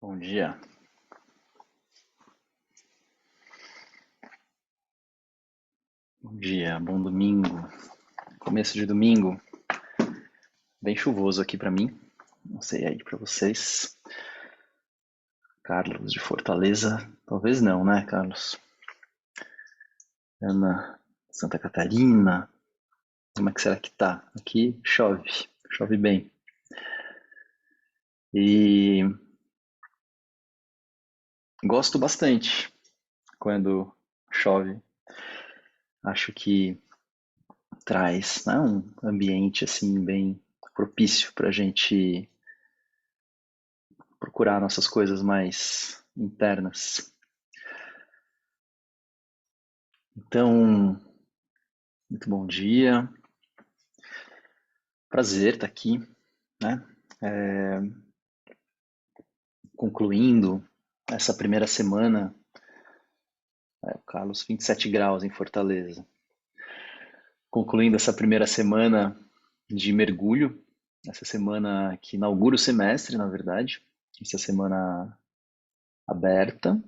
Bom dia, bom dia, bom domingo. Começo de domingo, bem chuvoso aqui pra mim. Não sei aí pra vocês. Carlos de Fortaleza, talvez não, né, Carlos? Ana, Santa Catarina, como é que será que tá? Aqui chove, chove bem. E gosto bastante quando chove. Acho que traz, né, um ambiente assim bem propício pra gente procurar nossas coisas mais internas. Então, muito bom dia, prazer estar aqui, né? Concluindo essa primeira semana, Carlos, 27 graus em Fortaleza. Concluindo essa primeira semana de mergulho, essa semana que inaugura o semestre, na verdade, essa semana aberta,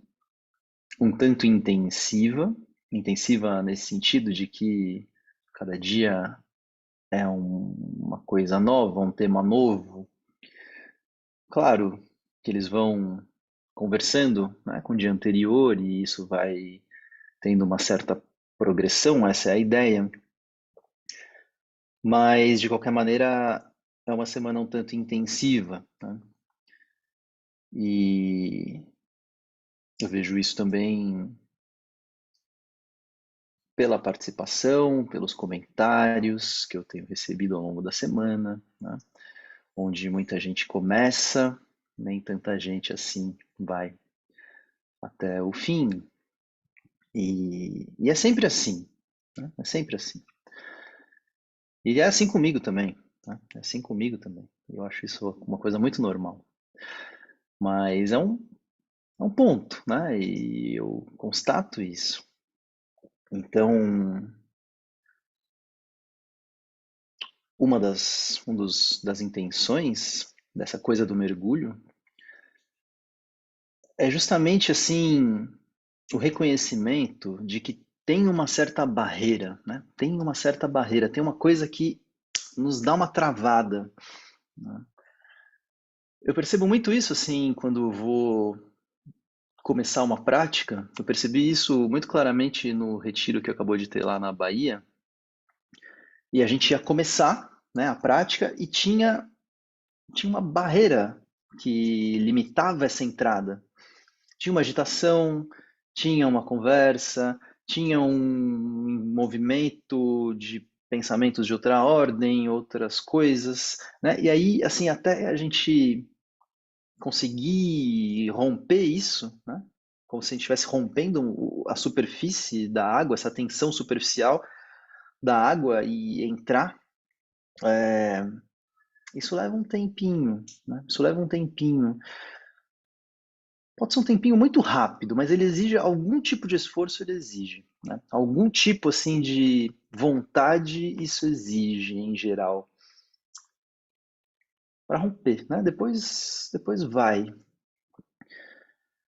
um tanto intensiva, intensiva nesse sentido de que cada dia é uma coisa nova, um tema novo. Claro que eles vão conversando, né, com o dia anterior e isso vai tendo uma certa progressão, essa é a ideia. Mas, de qualquer maneira, é uma semana um tanto intensiva, né? E eu vejo isso também pela participação, pelos comentários que eu tenho recebido ao longo da semana, né? Onde muita gente começa, nem tanta gente assim vai até o fim. E é sempre assim, né? É sempre assim. E é assim comigo também, né? É assim comigo também. Eu acho isso uma coisa muito normal. Mas é um ponto, né? E eu constato isso. Então, das intenções dessa coisa do mergulho é justamente assim o reconhecimento de que tem uma certa barreira, né? Tem uma certa barreira, tem uma coisa que nos dá uma travada, né? Eu percebo muito isso assim quando eu vou começar uma prática. Eu percebi isso muito claramente no retiro que acabou de ter lá na Bahia. E a gente ia começar, né, a prática e tinha uma barreira que limitava essa entrada. Tinha uma agitação, tinha uma conversa, tinha um movimento de pensamentos de outra ordem, outras coisas, né? E aí, assim, até a gente conseguir romper isso, né? Como se a gente estivesse rompendo a superfície da água, essa tensão superficial da água e entrar, isso leva um tempinho, né? Isso leva um tempinho. Pode ser um tempinho muito rápido, mas ele exige algum tipo de esforço, ele exige, né? Algum tipo assim de vontade, isso exige em geral para romper, né? Depois vai.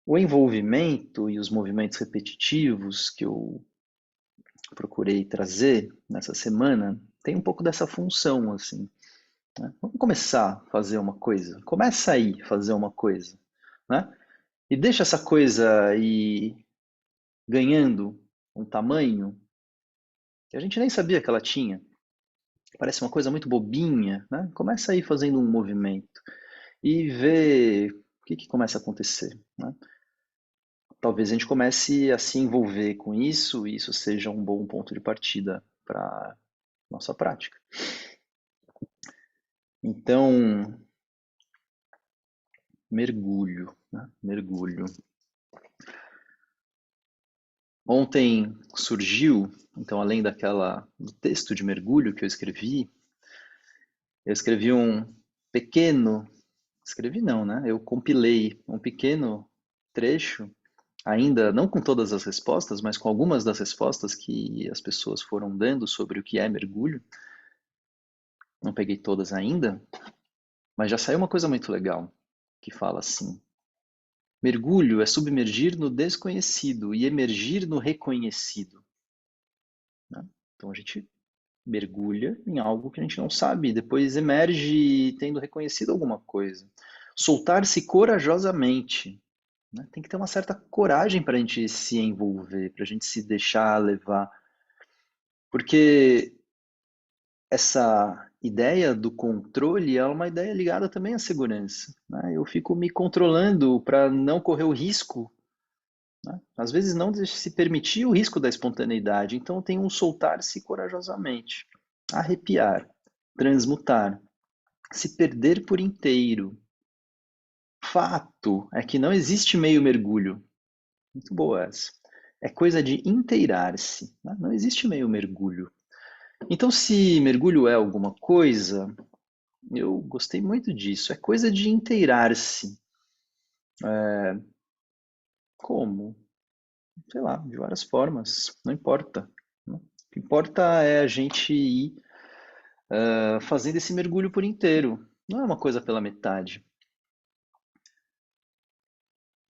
O envolvimento e os movimentos repetitivos que eu procurei trazer nessa semana tem um pouco dessa função assim, né? Vamos começar a fazer uma coisa. Começa aí a fazer uma coisa, né? E deixa essa coisa ir ganhando um tamanho que a gente nem sabia que ela tinha. Parece uma coisa muito bobinha, né? Começa aí fazendo um movimento e vê o que começa a acontecer, né? Talvez a gente comece a se envolver com isso e isso seja um bom ponto de partida para nossa prática. Então, mergulho, né? Mergulho. Ontem surgiu, então além do texto de mergulho que eu escrevi um pequeno, escrevi não, né? Eu compilei um pequeno trecho, ainda não com todas as respostas, mas com algumas das respostas que as pessoas foram dando sobre o que é mergulho. Não peguei todas ainda, mas já saiu uma coisa muito legal, que fala assim: Mergulho é submergir no desconhecido e emergir no reconhecido, né? Então a gente mergulha em algo que a gente não sabe, depois emerge tendo reconhecido alguma coisa. Soltar-se corajosamente, né? Tem que ter uma certa coragem para a gente se envolver, para a gente se deixar levar, porque essa ideia do controle é uma ideia ligada também à segurança, né? Eu fico me controlando para não correr o risco, né? Às vezes não se permitir o risco da espontaneidade, então tem um soltar-se corajosamente, arrepiar, transmutar, se perder por inteiro. Fato é que não existe meio mergulho. Muito boa essa. É coisa de inteirar-se, né? Não existe meio mergulho. Então, se mergulho é alguma coisa, eu gostei muito disso. É coisa de inteirar-se. Como? Sei lá, de várias formas. Não importa, né? O que importa é a gente ir fazendo esse mergulho por inteiro. Não é uma coisa pela metade.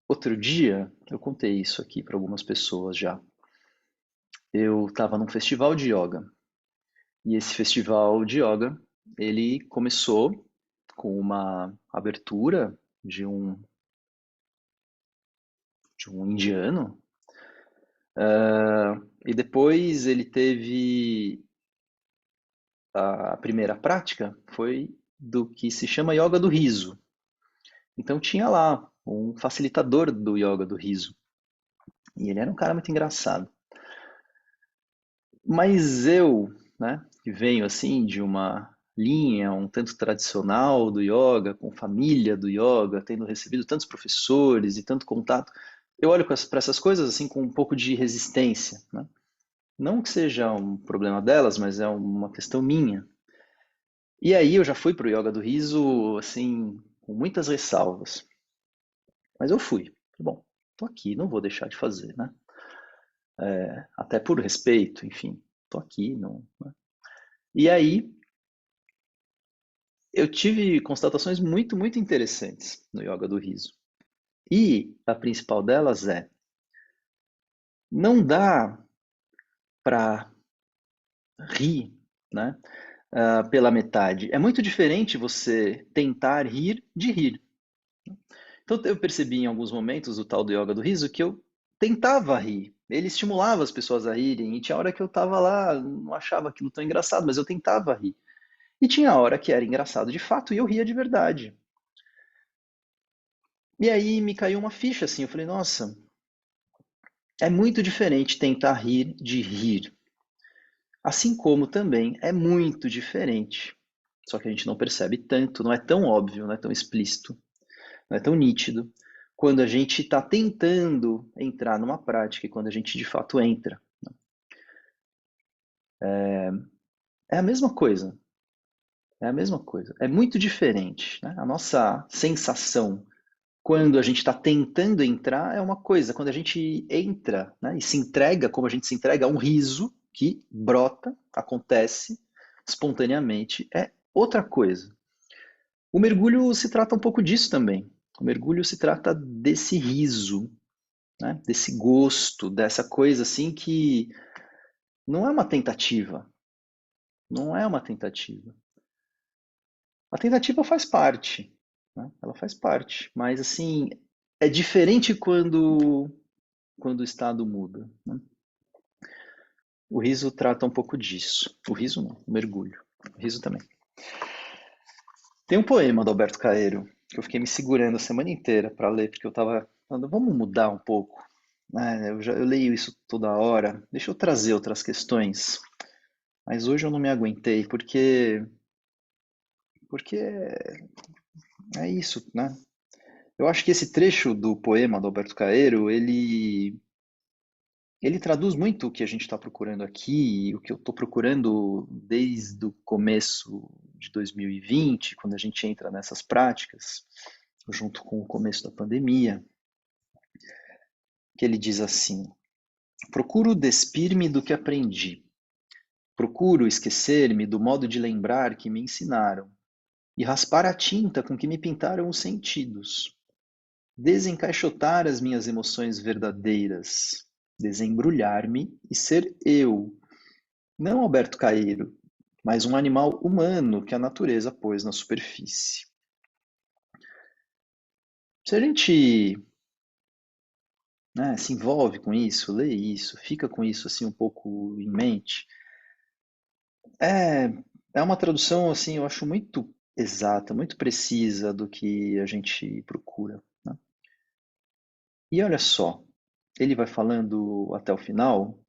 Outro dia, eu contei isso aqui para algumas pessoas já. Eu estava num festival de yoga. E esse festival de yoga, ele começou com uma abertura de um, de um indiano. E depois ele teve a primeira prática, foi do que se chama yoga do riso. Então tinha lá um facilitador do yoga do riso. E ele era um cara muito engraçado. Mas eu, né, que venho assim de uma linha um tanto tradicional do yoga, com família do yoga, tendo recebido tantos professores e tanto contato, eu olho para essas coisas assim com um pouco de resistência, né? Não que seja um problema delas, mas é uma questão minha. E aí eu já fui para o yoga do riso assim com muitas ressalvas, mas eu fui. Bom, tô aqui, não vou deixar de fazer, né? Até por respeito, enfim, tô aqui, não, né? E aí eu tive constatações muito, muito interessantes no yoga do riso. E a principal delas é: não dá para rir, né, pela metade. É muito diferente você tentar rir de rir. Então eu percebi em alguns momentos do tal do yoga do riso que eu tentava rir. Ele estimulava as pessoas a rirem, e tinha hora que eu estava lá, não achava aquilo tão engraçado, mas eu tentava rir. E tinha hora que era engraçado de fato e eu ria de verdade. E aí me caiu uma ficha assim, eu falei, nossa, é muito diferente tentar rir de rir. Assim como também é muito diferente, só que a gente não percebe tanto, não é tão óbvio, não é tão explícito, não é tão nítido, quando a gente está tentando entrar numa prática e quando a gente de fato entra. É a mesma coisa, é a mesma coisa. É muito diferente, né? A nossa sensação quando a gente está tentando entrar é uma coisa, quando a gente entra, né, e se entrega, como a gente se entrega a um riso que brota, acontece espontaneamente, é outra coisa. O mergulho se trata um pouco disso também. O mergulho se trata desse riso, né, desse gosto, dessa coisa assim que não é uma tentativa, não é uma tentativa. A tentativa faz parte, né? Ela faz parte, mas assim, é diferente quando o estado muda, né? O riso trata um pouco disso. O riso não, o mergulho. O riso também. Tem um poema do Alberto Caeiro que eu fiquei me segurando a semana inteira para ler, porque eu estava falando, vamos mudar um pouco. Eu leio isso toda hora. Deixa eu trazer outras questões. Mas hoje eu não me aguentei, porque é isso, né? Eu acho que esse trecho do poema do Alberto Caeiro, ele traduz muito o que a gente está procurando aqui, o que eu estou procurando desde o começo de 2020, quando a gente entra nessas práticas, junto com o começo da pandemia, que ele diz assim: procuro despir-me do que aprendi, procuro esquecer-me do modo de lembrar que me ensinaram, e raspar a tinta com que me pintaram os sentidos. desencaixotar as minhas emoções verdadeiras, desembrulhar-me e ser eu, não Alberto Caeiro, mas um animal humano que a natureza pôs na superfície. Se a gente, né, se envolve com isso, lê isso, fica com isso assim um pouco em mente, é, é uma tradução assim, eu acho muito exata, muito precisa do que a gente procura, né? E olha só, ele vai falando até o final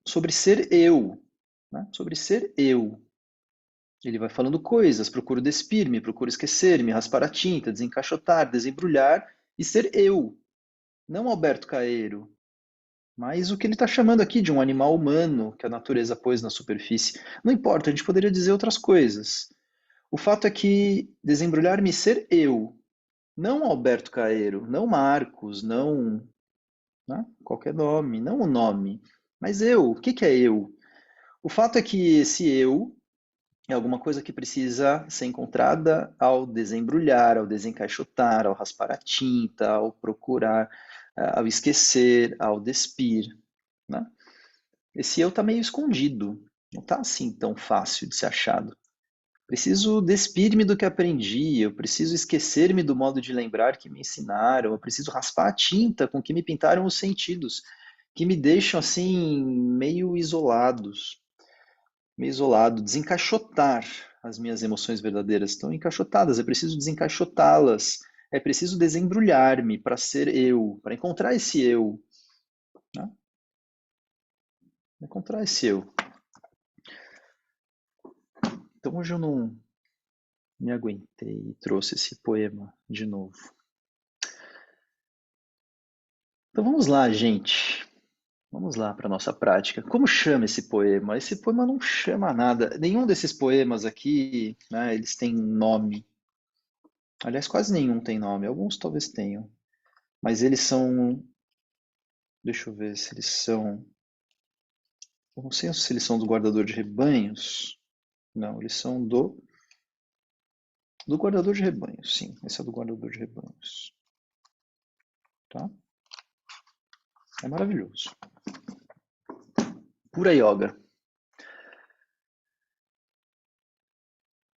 sobre ser eu, né? Sobre ser eu. Ele vai falando coisas, procuro despir-me, procuro esquecer-me, raspar a tinta, desencaixotar, desembrulhar e ser eu, não Alberto Caeiro, mas o que ele está chamando aqui de um animal humano que a natureza pôs na superfície. Não importa, a gente poderia dizer outras coisas. O fato é que desembrulhar-me e ser eu, não Alberto Caeiro, não Marcos, não, né, qualquer nome, não o nome, mas eu. O que que é eu? O fato é que esse eu é alguma coisa que precisa ser encontrada ao desembrulhar, ao desencaixotar, ao raspar a tinta, ao procurar, ao esquecer, ao despir, né? Esse eu está meio escondido, não está assim tão fácil de ser achado. Preciso despir-me do que aprendi, eu preciso esquecer-me do modo de lembrar que me ensinaram, eu preciso raspar a tinta com que me pintaram os sentidos, que me deixam assim meio isolado, desencaixotar as minhas emoções verdadeiras estão encaixotadas, é preciso desencaixotá-las, é preciso desembrulhar-me para ser eu, para encontrar esse eu, né? Encontrar esse eu. Então hoje eu não me aguentei e trouxe esse poema de novo. Então vamos lá, gente. Vamos lá para a nossa prática. Como chama esse poema? Esse poema não chama nada. Nenhum desses poemas aqui, né, eles têm nome. Aliás, quase nenhum tem nome. Alguns talvez tenham. Mas eles são. Deixa eu ver se eles são. Eu não sei se eles são do guardador de rebanhos. Não, eles são do guardador de rebanhos. Sim, esse é do guardador de rebanhos. Tá? É maravilhoso. Pura yoga.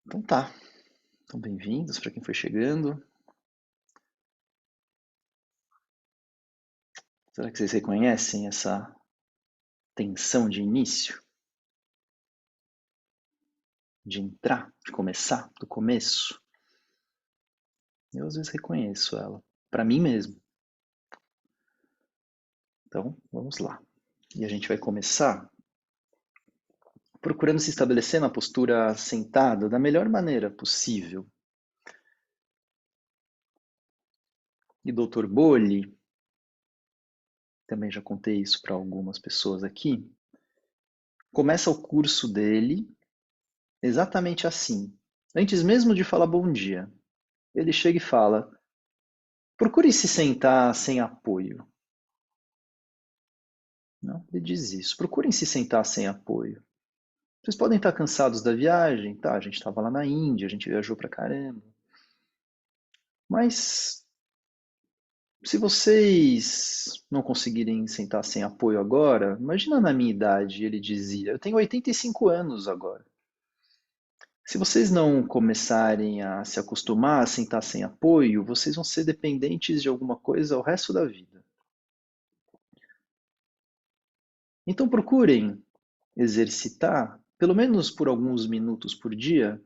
Então tá. Então bem-vindos para quem foi chegando. Será que vocês reconhecem essa tensão de início? De entrar, de começar, do começo? Eu às vezes reconheço ela. Para mim mesmo. Então, vamos lá. E a gente vai começar procurando se estabelecer na postura sentada da melhor maneira possível. E Dr. Bolli, também já contei isso para algumas pessoas aqui, começa o curso dele exatamente assim. Antes mesmo de falar bom dia, ele chega e fala: procure se sentar sem apoio. Não, ele diz isso. Procurem se sentar sem apoio. Vocês podem estar cansados da viagem, tá? A gente estava lá na Índia, a gente viajou pra caramba. Mas se vocês não conseguirem sentar sem apoio agora, imagina na minha idade, ele dizia, eu tenho 85 anos agora. Se vocês não começarem a se acostumar a sentar sem apoio, vocês vão ser dependentes de alguma coisa o resto da vida. Então procurem exercitar, pelo menos por alguns minutos por dia,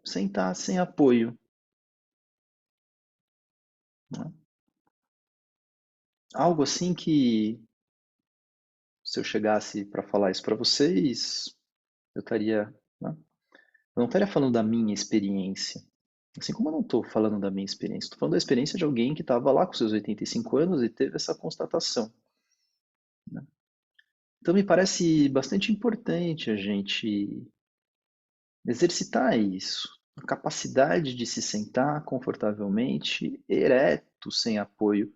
sentar sem apoio, né? Algo assim que, se eu chegasse para falar isso para vocês, eu estaria, né? Eu não estaria falando da minha experiência. Assim como eu não estou falando da minha experiência, estou falando da experiência de alguém que estava lá com seus 85 anos e teve essa constatação, né? Então me parece bastante importante a gente exercitar isso, a capacidade de se sentar confortavelmente, ereto, sem apoio.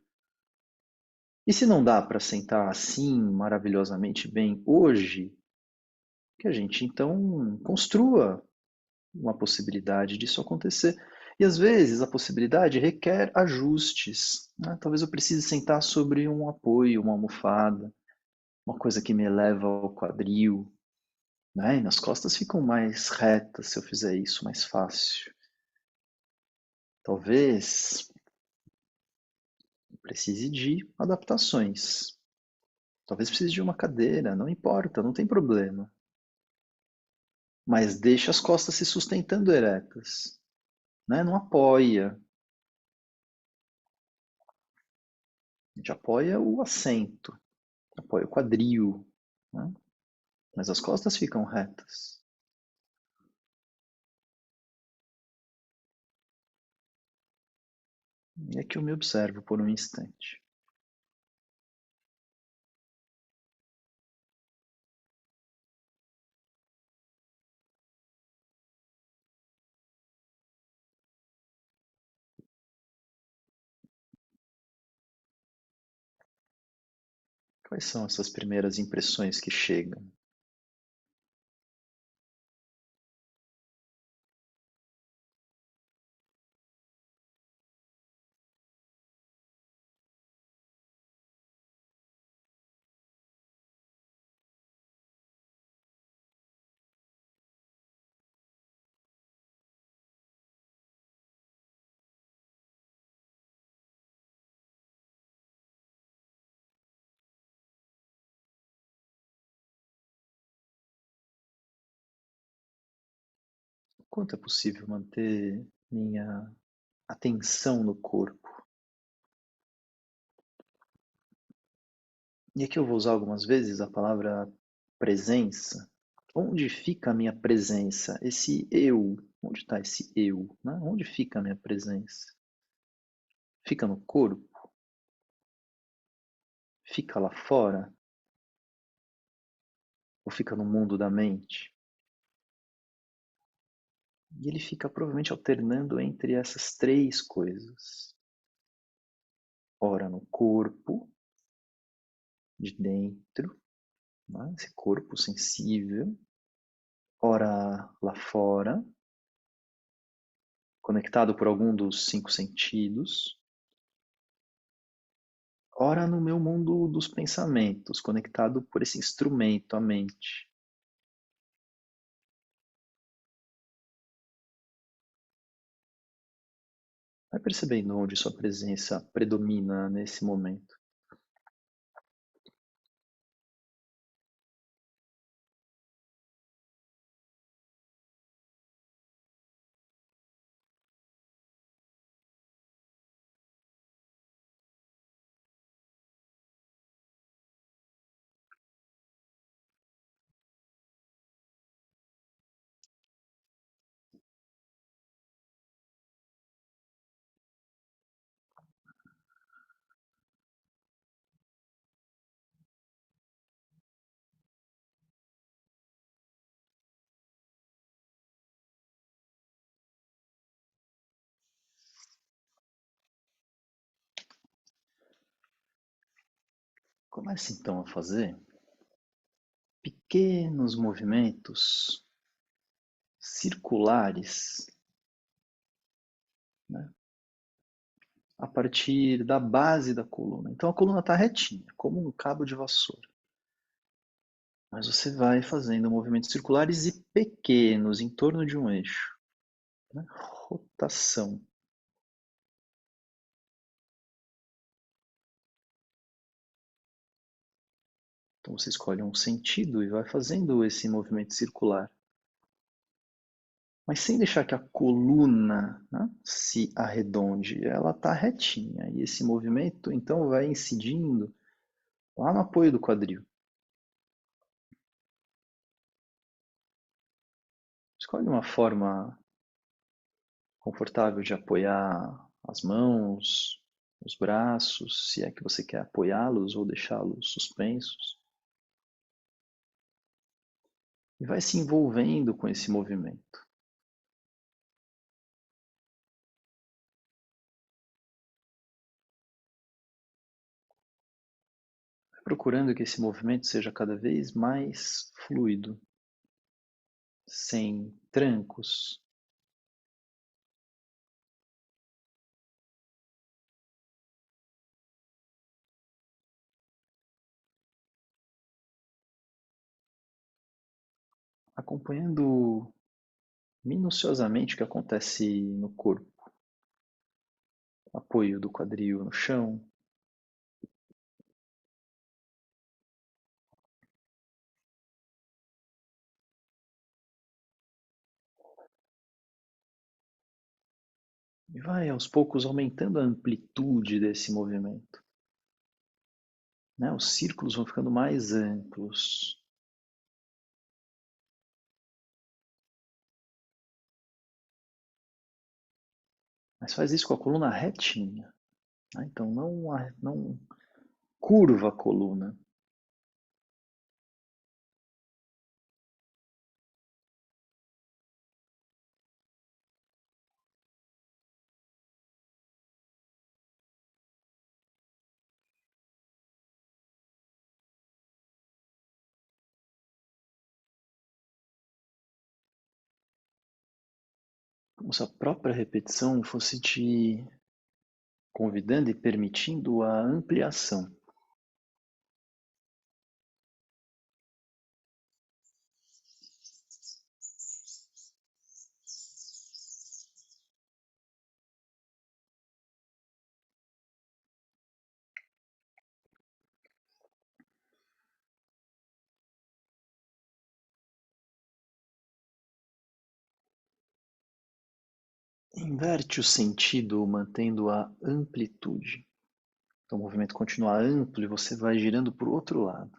E se não dá para sentar assim maravilhosamente bem hoje, que a gente então construa uma possibilidade disso acontecer. E às vezes a possibilidade requer ajustes, né? Talvez eu precise sentar sobre um apoio, uma almofada, uma coisa que me eleva ao quadril, né? E minhas costas ficam mais retas se eu fizer isso, mais fácil. Talvez precise de adaptações. Talvez precise de uma cadeira, não importa, não tem problema. Mas deixa as costas se sustentando eretas, né? Não apoia. A gente apoia o assento, apoia o quadril, né? Mas as costas ficam retas. E é que eu me observo por um instante. Quais são essas primeiras impressões que chegam? Quanto é possível manter minha atenção no corpo? E aqui eu vou usar algumas vezes a palavra presença. Onde fica a minha presença? Esse eu. Onde está esse eu? Né? Onde fica a minha presença? Fica no corpo? Fica lá fora? Ou fica no mundo da mente? E ele fica provavelmente alternando entre essas três coisas. Ora no corpo, de dentro, né? Esse corpo sensível. Ora lá fora, conectado por algum dos cinco sentidos. Ora no meu mundo dos pensamentos, conectado por esse instrumento, a mente. Vai percebendo onde sua presença predomina nesse momento. Comece então a fazer pequenos movimentos circulares, né, a partir da base da coluna. Então a coluna está retinha, como um cabo de vassoura. Mas você vai fazendo movimentos circulares e pequenos em torno de um eixo, né? Rotação. Então você escolhe um sentido e vai fazendo esse movimento circular, mas sem deixar que a coluna, né, se arredonde. Ela está retinha e esse movimento então vai incidindo lá no apoio do quadril. Escolhe uma forma confortável de apoiar as mãos, os braços, se é que você quer apoiá-los ou deixá-los suspensos. E vai se envolvendo com esse movimento. Vai procurando que esse movimento seja cada vez mais fluido, sem trancos, acompanhando minuciosamente o que acontece no corpo. Apoio do quadril no chão. E vai aos poucos aumentando a amplitude desse movimento. Né? Os círculos vão ficando mais amplos. Mas faz isso com a coluna retinha. Né? Então não curva a coluna. Como se a própria repetição fosse te convidando e permitindo a ampliação. Inverte o sentido mantendo a amplitude. Então o movimento continua amplo e você vai girando para o outro lado.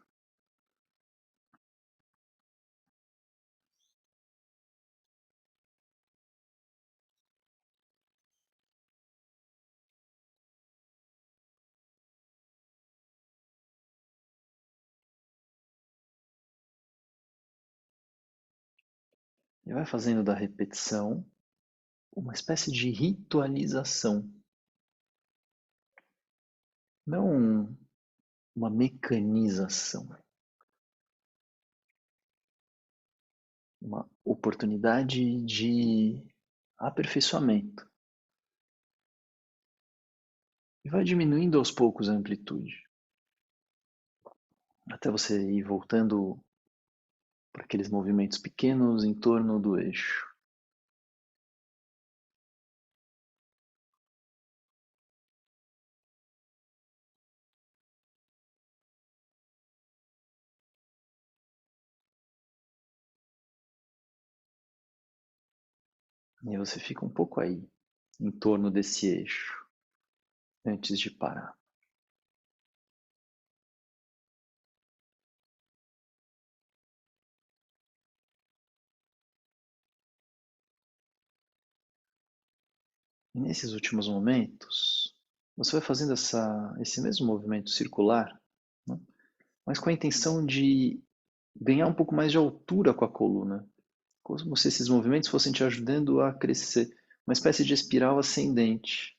E vai fazendo da repetição uma espécie de ritualização. Não uma mecanização. Uma oportunidade de aperfeiçoamento. E vai diminuindo aos poucos a amplitude. Até você ir voltando para aqueles movimentos pequenos em torno do eixo. E você fica um pouco aí, em torno desse eixo, antes de parar. E nesses últimos momentos, você vai fazendo esse mesmo movimento circular, né? Mas com a intenção de ganhar um pouco mais de altura com a coluna. Como se esses movimentos fossem te ajudando a crescer. Uma espécie de espiral ascendente.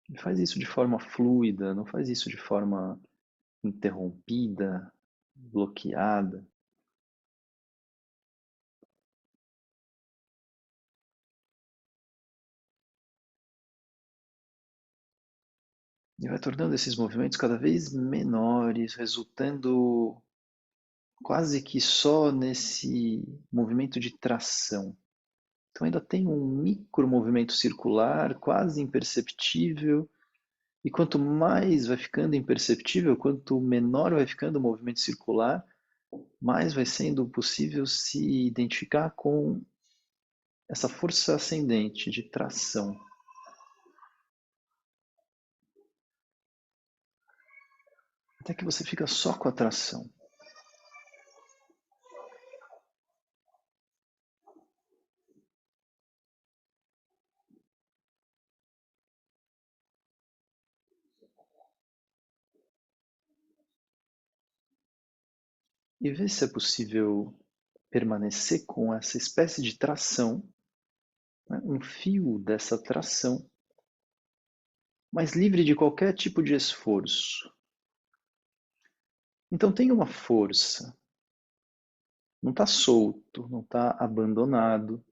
E faz isso de forma fluida, não faz isso de forma interrompida, bloqueada. E vai tornando esses movimentos cada vez menores, resultando quase que só nesse movimento de tração. Então ainda tem um micro movimento circular, quase imperceptível, e quanto mais vai ficando imperceptível, quanto menor vai ficando o movimento circular, mais vai sendo possível se identificar com essa força ascendente de tração. Até que você fica só com a tração. E ver se é possível permanecer com essa espécie de tração, né, um fio dessa tração, mas livre de qualquer tipo de esforço. Então tem uma força, não está solto, não está abandonado,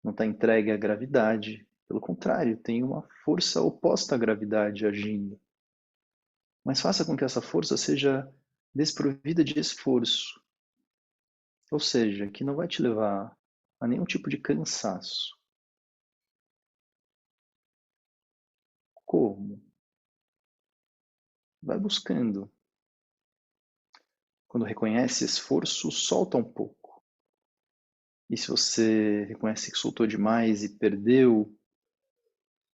não está entregue à gravidade. Pelo contrário, tem uma força oposta à gravidade agindo. Mas faça com que essa força seja desprovida de esforço. Ou seja, que não vai te levar a nenhum tipo de cansaço. Como? Vai buscando. Quando reconhece esforço, solta um pouco. E se você reconhece que soltou demais e perdeu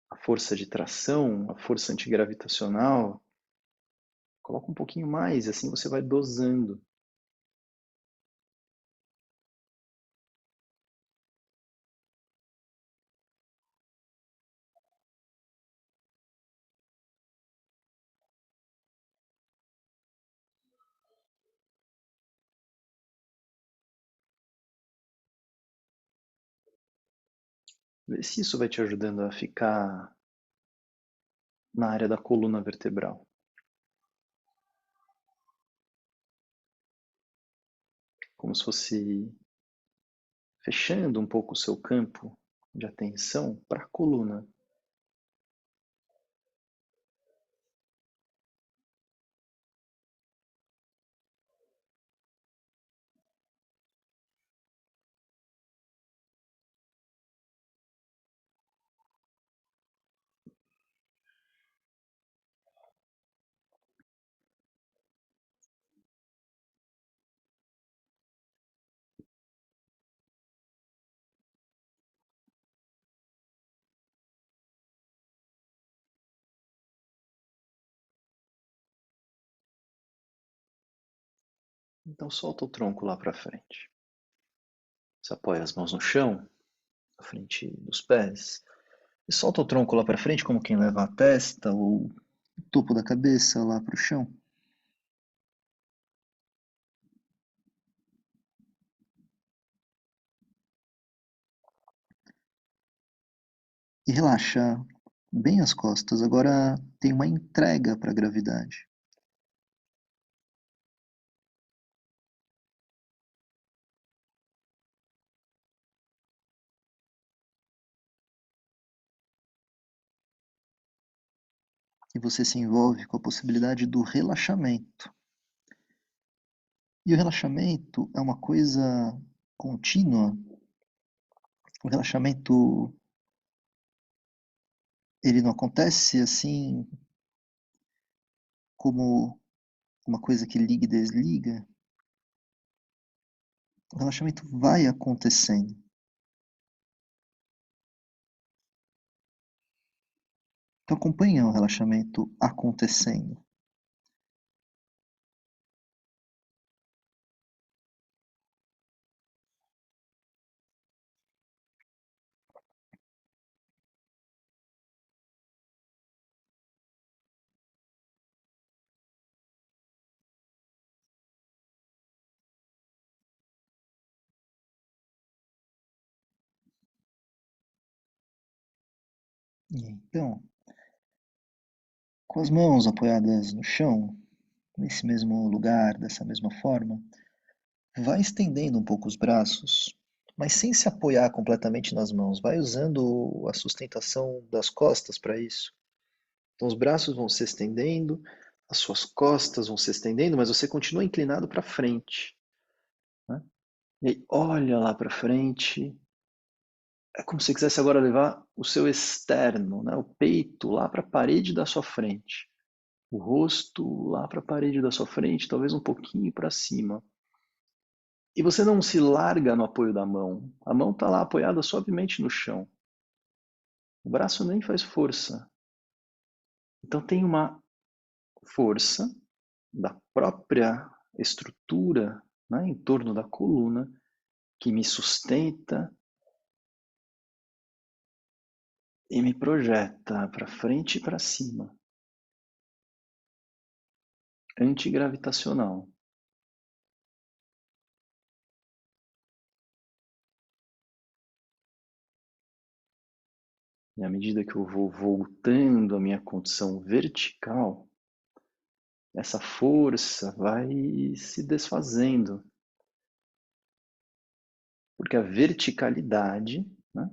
a força de tração, a força antigravitacional, coloca um pouquinho mais, assim você vai dosando. Vê se isso vai te ajudando a ficar na área da coluna vertebral. Como se fosse fechando um pouco o seu campo de atenção para a coluna. Então solta o tronco lá para frente. Você apoia as mãos no chão, na frente dos pés, e solta o tronco lá para frente, como quem leva a testa ou o topo da cabeça lá para o chão. E relaxa bem as costas. Agora tem uma entrega para a gravidade. E você se envolve com a possibilidade do relaxamento. E o relaxamento é uma coisa contínua. O relaxamento, ele não acontece assim como uma coisa que liga e desliga. O relaxamento vai acontecendo. Então acompanha o relaxamento acontecendo. E então, com as mãos apoiadas no chão, nesse mesmo lugar, dessa mesma forma, vai estendendo um pouco os braços, mas sem se apoiar completamente nas mãos. Vai usando a sustentação das costas para isso. Então os braços vão se estendendo, as suas costas vão se estendendo, mas você continua inclinado para frente. Né? E aí, olha lá para frente. É como se você quisesse agora levar o seu externo, né? O peito lá para a parede da sua frente. O rosto lá para a parede da sua frente, talvez um pouquinho para cima. E você não se larga no apoio da mão. A mão está lá apoiada suavemente no chão. O braço nem faz força. Então tem uma força da própria estrutura, né, em torno da coluna que me sustenta e me projeta para frente e para cima. Antigravitacional. E à medida que eu vou voltando à minha condição vertical, essa força vai se desfazendo. Porque a verticalidade, né,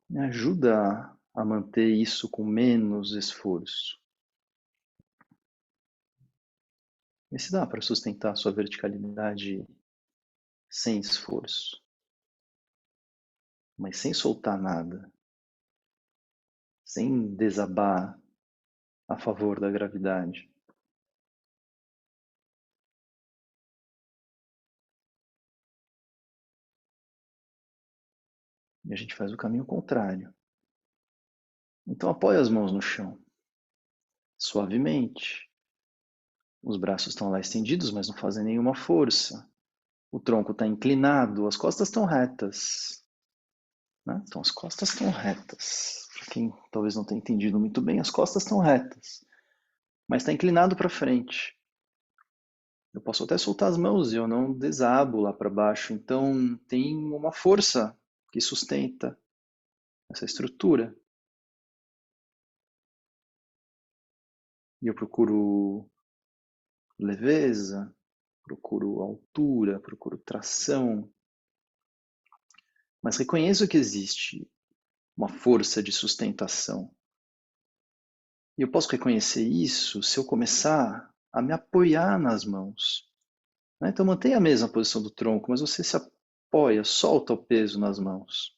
me ajuda a manter isso com menos esforço. E se dá para sustentar a sua verticalidade sem esforço, mas sem soltar nada, sem desabar a favor da gravidade. E a gente faz o caminho contrário. Então apoia as mãos no chão, suavemente. Os braços estão lá estendidos, mas não fazem nenhuma força. O tronco está inclinado, as costas estão retas. Né? Então as costas estão retas. Para quem talvez não tenha entendido muito bem, as costas estão retas, mas está inclinado para frente. Eu posso até soltar as mãos e eu não desabo lá para baixo. Então tem uma força que sustenta essa estrutura. E eu procuro leveza, procuro altura, procuro tração, mas reconheço que existe uma força de sustentação. E eu posso reconhecer isso se eu começar a me apoiar nas mãos. Né? Então mantenha a mesma posição do tronco, mas você se apoia, solta o peso nas mãos.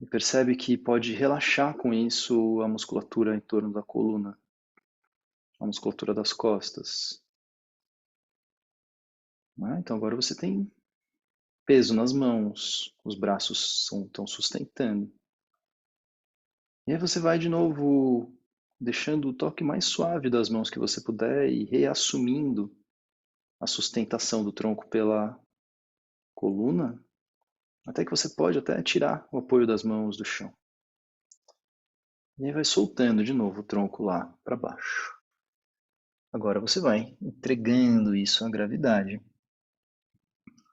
E percebe que pode relaxar com isso a musculatura em torno da coluna, a musculatura das costas. Né? Então agora você tem peso nas mãos, os braços estão sustentando. E aí você vai de novo deixando o toque mais suave das mãos que você puder e reassumindo a sustentação do tronco pela coluna, até que você pode até tirar o apoio das mãos do chão. E aí vai soltando de novo o tronco lá para baixo. Agora você vai entregando isso à gravidade,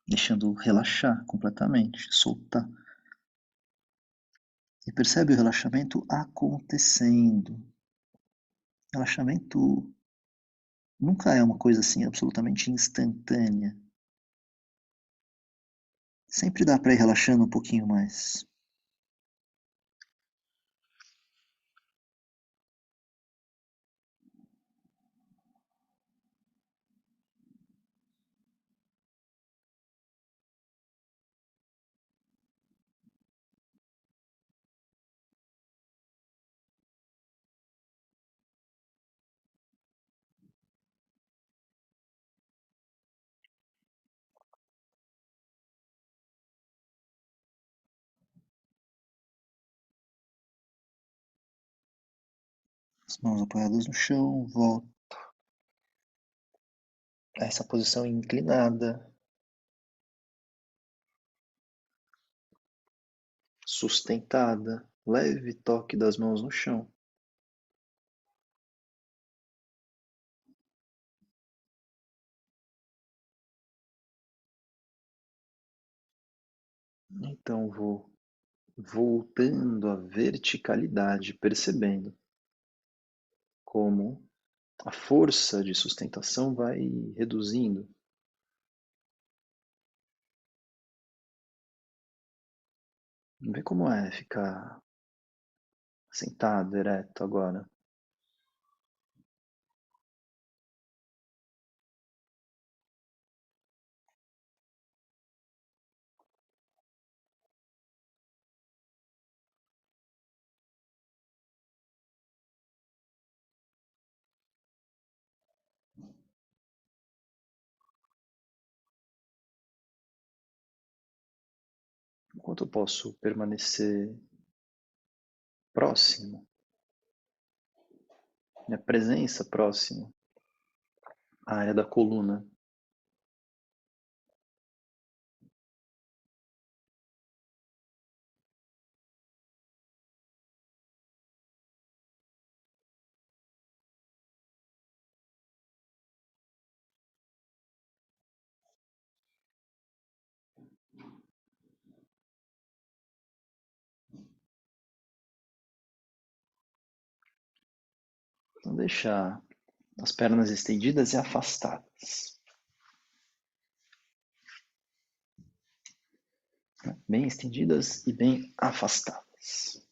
deixando relaxar completamente, soltar. E percebe o relaxamento acontecendo. Relaxamento nunca é uma coisa assim absolutamente instantânea. Sempre dá para ir relaxando um pouquinho mais. As mãos apoiadas no chão, volta a essa posição inclinada, sustentada, leve toque das mãos no chão. Então vou voltando à verticalidade, percebendo como a força de sustentação vai reduzindo. Vê como é ficar sentado, ereto agora. Enquanto eu posso permanecer próximo, minha presença próxima à área da coluna. Então deixar as pernas estendidas e afastadas. Bem estendidas e bem afastadas.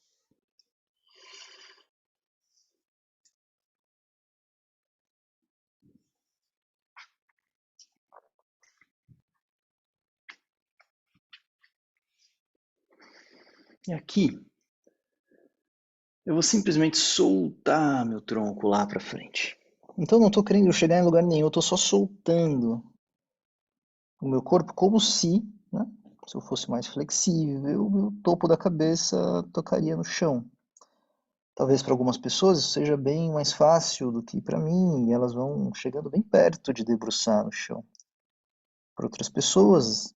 E aqui eu vou simplesmente soltar meu tronco lá para frente. Então não estou querendo chegar em lugar nenhum, eu estou só soltando o meu corpo como se, né, se eu fosse mais flexível, o topo da cabeça tocaria no chão. Talvez para algumas pessoas isso seja bem mais fácil do que para mim, e elas vão chegando bem perto de debruçar no chão. Para outras pessoas,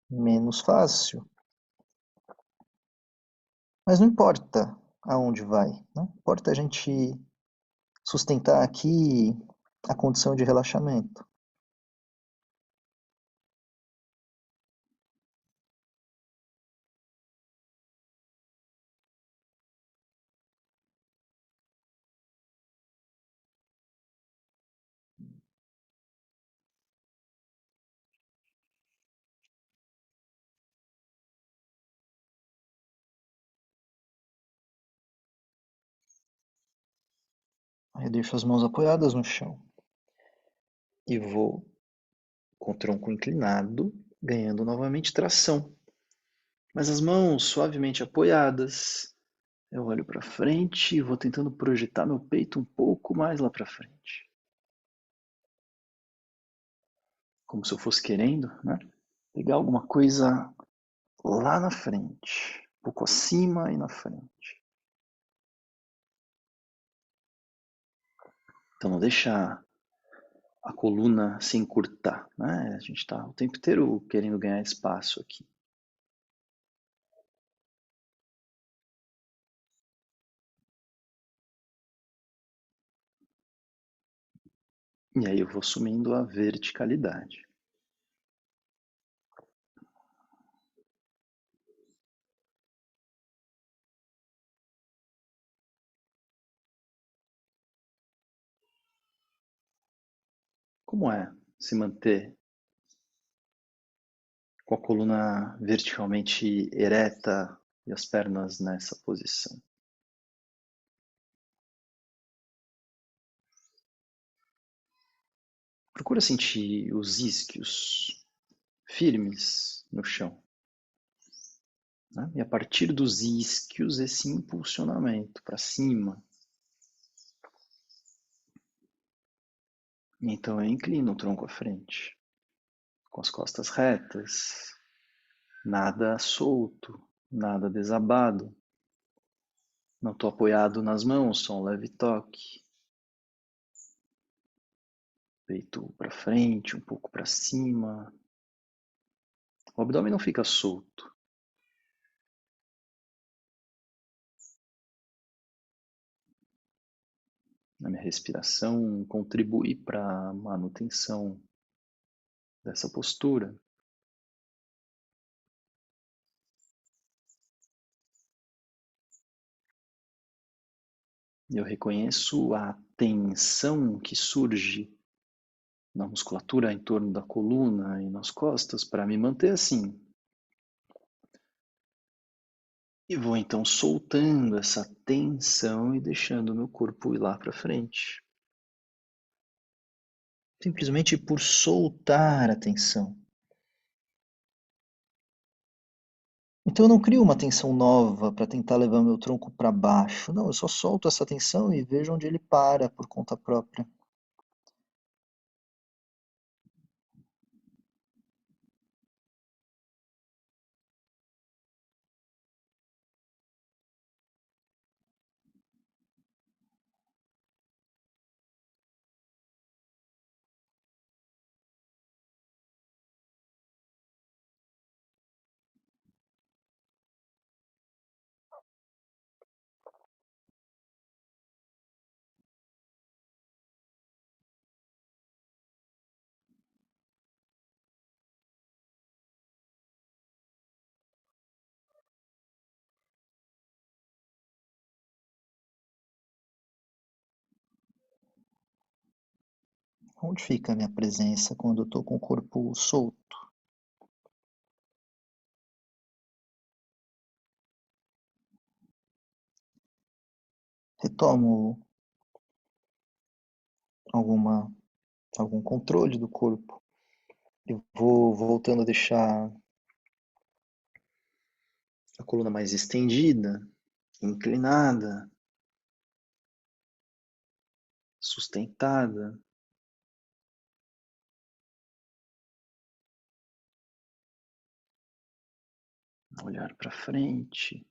menos fácil. Mas não importa aonde vai, né? Importa a gente sustentar aqui a condição de relaxamento. Aí eu deixo as mãos apoiadas no chão e vou com o tronco inclinado, ganhando novamente tração. Mas as mãos suavemente apoiadas, eu olho para frente e vou tentando projetar meu peito um pouco mais lá para frente. Como se eu fosse querendo, né? Pegar alguma coisa lá na frente, um pouco acima e na frente. Então não deixar a coluna se encurtar, né? A gente está o tempo inteiro querendo ganhar espaço aqui. E aí eu vou sumindo a verticalidade. Como é se manter com a coluna verticalmente ereta e as pernas nessa posição? Procura sentir os isquios firmes no chão, né? E a partir dos isquios, esse impulsionamento para cima. E então eu inclino o tronco à frente, com as costas retas, nada solto, nada desabado. Não estou apoiado nas mãos, só um leve toque. Peito para frente, um pouco para cima. O abdômen não fica solto. A minha respiração contribui para a manutenção dessa postura. Eu reconheço a tensão que surge na musculatura em torno da coluna e nas costas para me manter assim. E vou então soltando essa tensão e deixando o meu corpo ir lá para frente. Simplesmente por soltar a tensão. Então eu não crio uma tensão nova para tentar levar meu tronco para baixo. Não, eu só solto essa tensão e vejo onde ele para por conta própria. Onde fica a minha presença quando eu estou com o corpo solto? Retomo alguma, algum controle do corpo. Eu vou voltando a deixar A coluna mais estendida, inclinada, sustentada. Olhar para frente,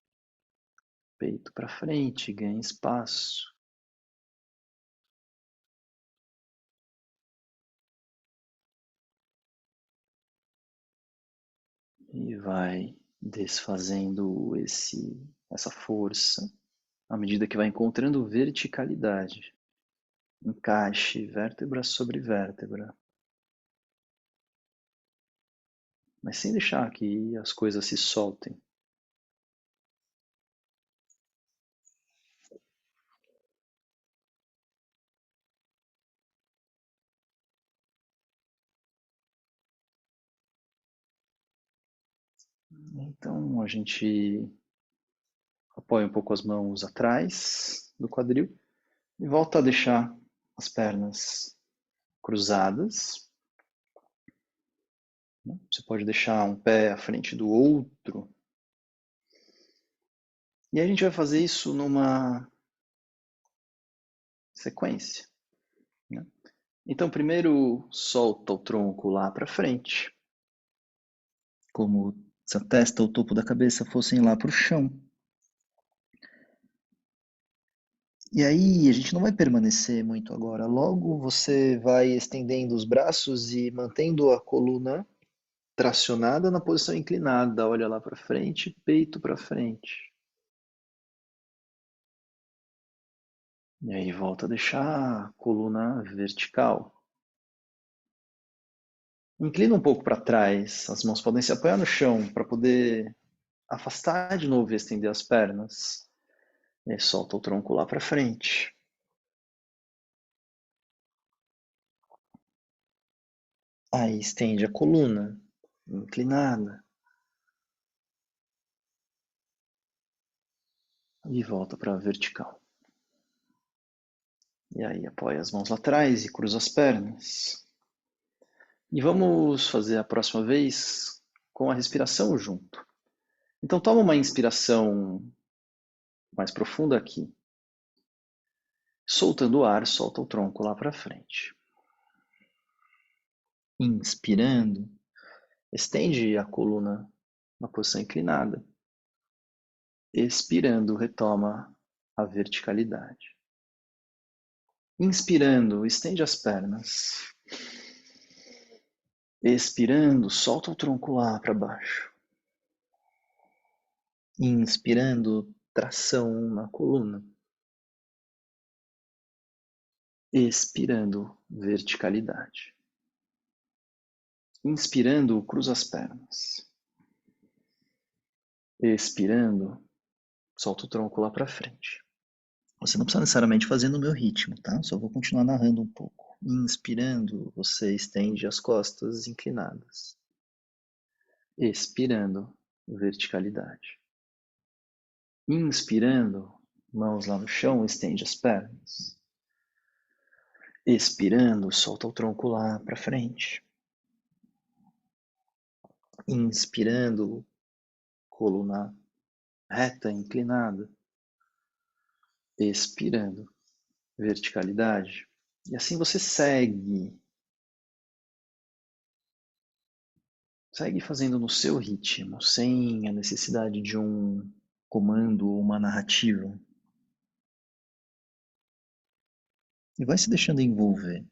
peito para frente, ganha espaço. E vai desfazendo essa força à medida que vai encontrando verticalidade. Encaixe vértebra sobre vértebra, mas sem deixar que as coisas se soltem. Então a gente apoia um pouco as mãos atrás do quadril e volta a deixar as pernas cruzadas. Você pode deixar um pé à frente do outro. E a gente vai fazer isso numa sequência, né? Então, primeiro solta o tronco lá para frente, como se a testa ou o topo da cabeça fossem lá para o chão. E aí, a gente não vai permanecer muito agora. Logo, você vai estendendo os braços e mantendo a coluna tracionada na posição inclinada. Olha lá para frente, peito para frente. E aí, volta a deixar a coluna vertical. Inclina um pouco para trás. As mãos podem se apoiar no chão para poder afastar de novo e estender as pernas. E aí, solta o tronco lá para frente. Aí estende a coluna, inclinada. E volta para a vertical. E aí apoia as mãos lá atrás e cruza as pernas. E vamos fazer a próxima vez com a respiração junto. Então toma uma inspiração mais profunda aqui. Soltando o ar, solta o tronco lá para frente. Inspirando, estende a coluna na posição inclinada. Expirando, retoma a verticalidade. Inspirando, estende as pernas. Expirando, solta o tronco lá para baixo. Inspirando, tração na coluna. Expirando, verticalidade. Inspirando, cruza as pernas. Expirando, solta o tronco lá para frente. Você não precisa necessariamente fazer no meu ritmo, tá? Só vou continuar narrando um pouco. Inspirando, você estende as costas inclinadas. Expirando, verticalidade. Inspirando, mãos lá no chão, estende as pernas. Expirando, solta o tronco lá para frente. Inspirando, coluna reta, inclinada. Expirando, verticalidade. E assim você segue. Segue fazendo no seu ritmo, sem a necessidade de um comando ou uma narrativa. E vai se deixando envolver.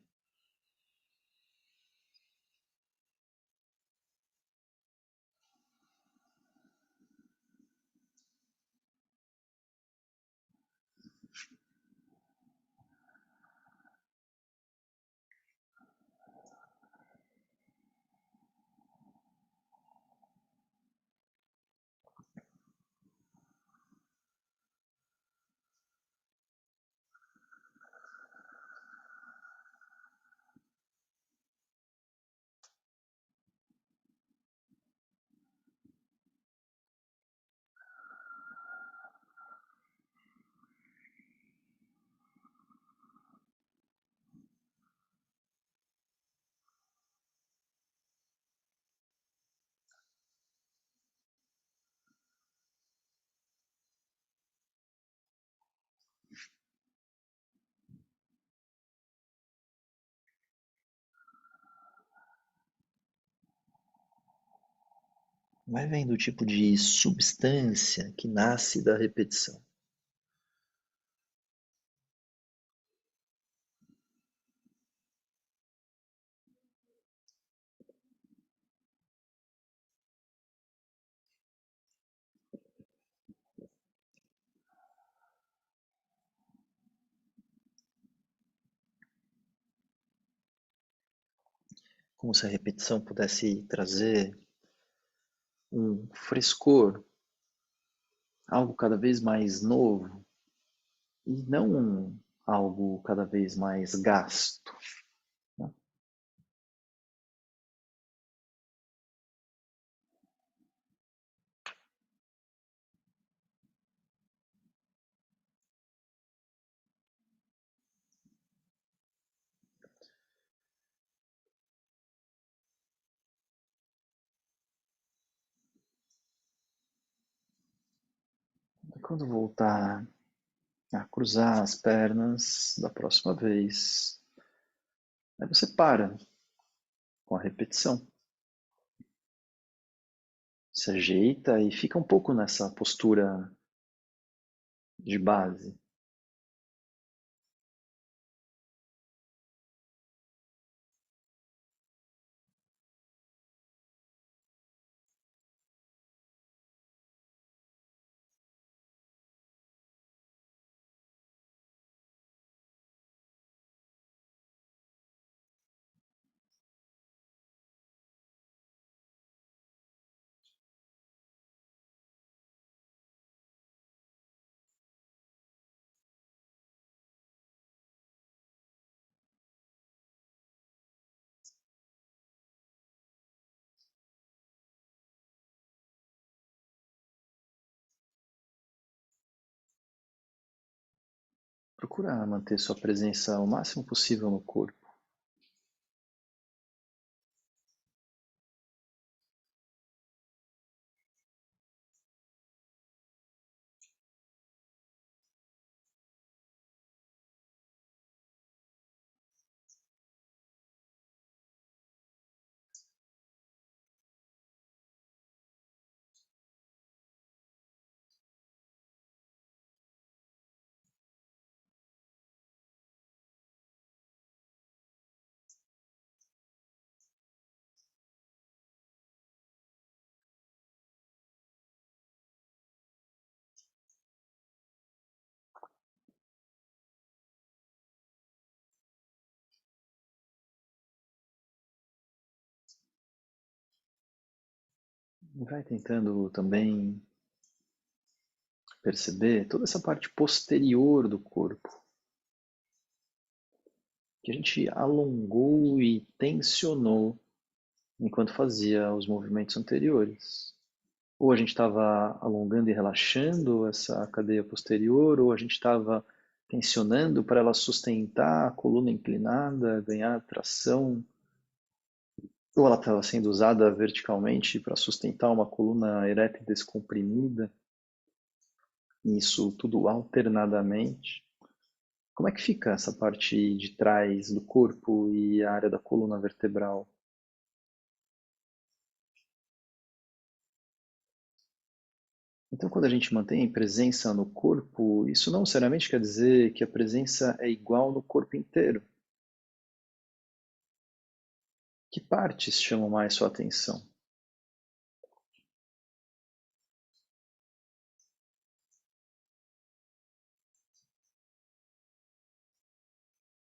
Vai vendo o tipo de substância que nasce da repetição. Como se a repetição pudesse trazer um frescor, algo cada vez mais novo e não algo cada vez mais gasto, né? E quando voltar a cruzar as pernas da próxima vez, aí você para com a repetição, se ajeita e fica um pouco nessa postura de base. Procura manter sua presença o máximo possível no corpo. E vai tentando também perceber toda essa parte posterior do corpo, que a gente alongou e tensionou enquanto fazia os movimentos anteriores. Ou a gente estava alongando e relaxando essa cadeia posterior, ou a gente estava tensionando para ela sustentar a coluna inclinada, ganhar tração, ou ela estava sendo usada verticalmente para sustentar uma coluna ereta e descomprimida, isso tudo alternadamente. Como é que fica essa parte de trás do corpo e a área da coluna vertebral? Então, quando a gente mantém presença no corpo, isso não necessariamente quer dizer que a presença é igual no corpo inteiro. Que partes chamam mais sua atenção?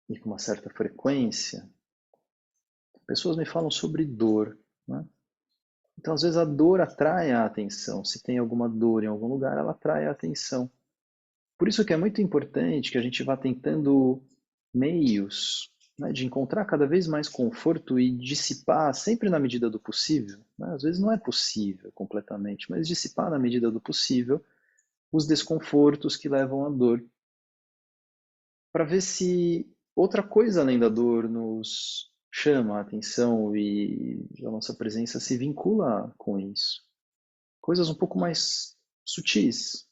E com uma certa frequência, pessoas me falam sobre dor, né? Então, às vezes, a dor atrai a atenção. Se tem alguma dor em algum lugar, ela atrai a atenção. Por isso que é muito importante que a gente vá tentando meios, né, de encontrar cada vez mais conforto e dissipar sempre na medida do possível, né? Às vezes não é possível completamente, mas dissipar na medida do possível os desconfortos que levam à dor, para ver se outra coisa além da dor nos chama a atenção e a nossa presença se vincula com isso. Coisas um pouco mais sutis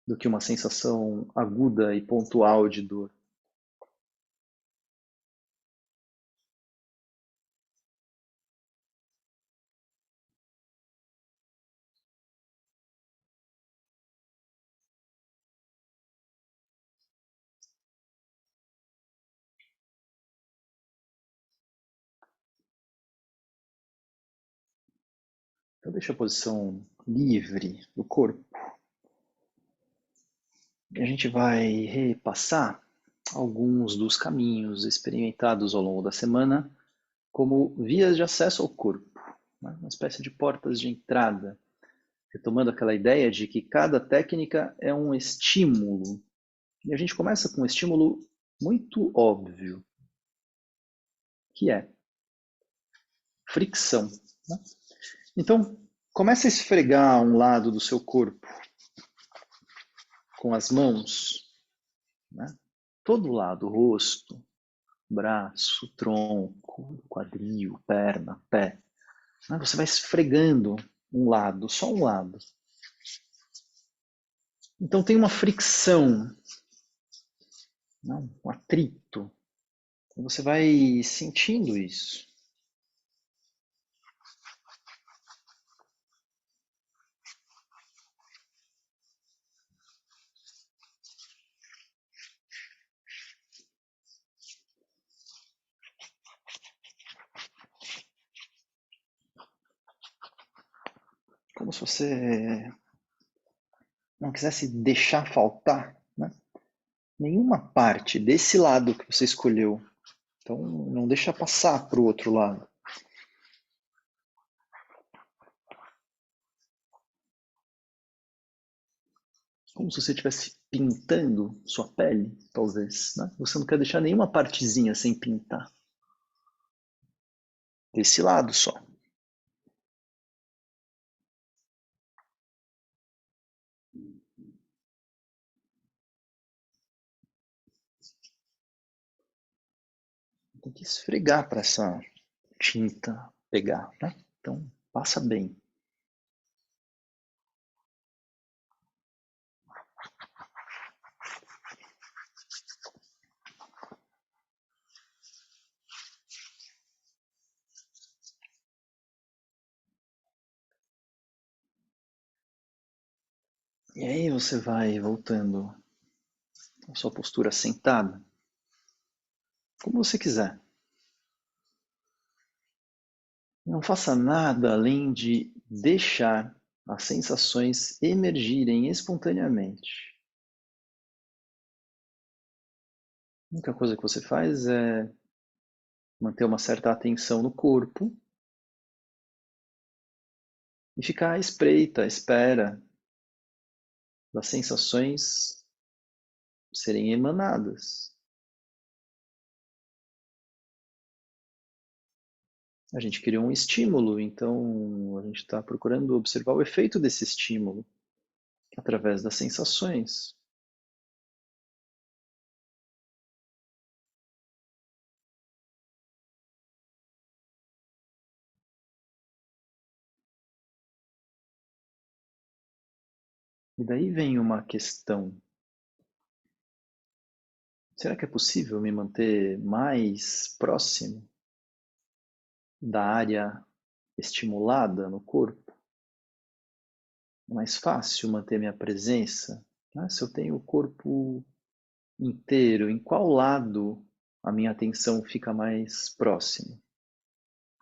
do que uma sensação aguda e pontual de dor. Então deixa a posição livre do corpo. E a gente vai repassar alguns dos caminhos experimentados ao longo da semana como vias de acesso ao corpo, né? Uma espécie de portas de entrada, retomando aquela ideia de que cada técnica é um estímulo. E a gente começa com um estímulo muito óbvio, que é fricção, né? Então, comece a esfregar um lado do seu corpo com as mãos, né? Todo lado, rosto, braço, tronco, quadril, perna, pé. Né? Você vai esfregando um lado, só um lado. Então tem uma fricção, né? Um atrito. Você vai sentindo isso. Como se você não quisesse deixar faltar, né? Nenhuma parte desse lado que você escolheu. Então não deixa passar para o outro lado. Como se você estivesse pintando sua pele, talvez, né? Você não quer deixar nenhuma partezinha sem pintar. Desse lado só. Tem que esfregar para essa tinta pegar, né? Então, passa bem. E aí você vai voltando à sua postura sentada, como você quiser. Não faça nada além de deixar as sensações emergirem espontaneamente. A única coisa que você faz é manter uma certa atenção no corpo e ficar à espreita, à espera das sensações serem emanadas. A gente criou um estímulo, então a gente está procurando observar o efeito desse estímulo através das sensações. E daí vem uma questão: será que é possível me manter mais próximo da área estimulada no corpo? É mais fácil manter minha presença, né? Se eu tenho o corpo inteiro, em qual lado a minha atenção fica mais próxima?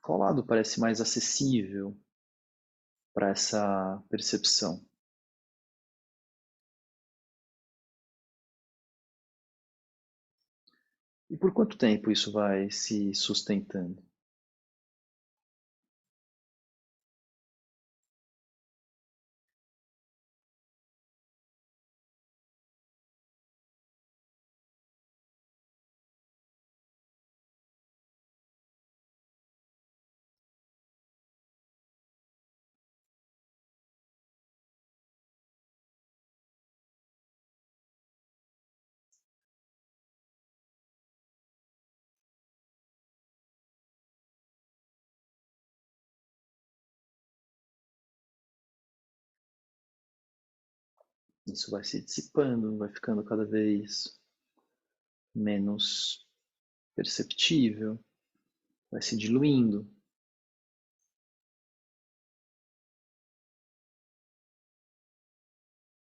Qual lado parece mais acessível para essa percepção? E por quanto tempo isso vai se sustentando? Isso vai se dissipando, vai ficando cada vez menos perceptível, vai se diluindo.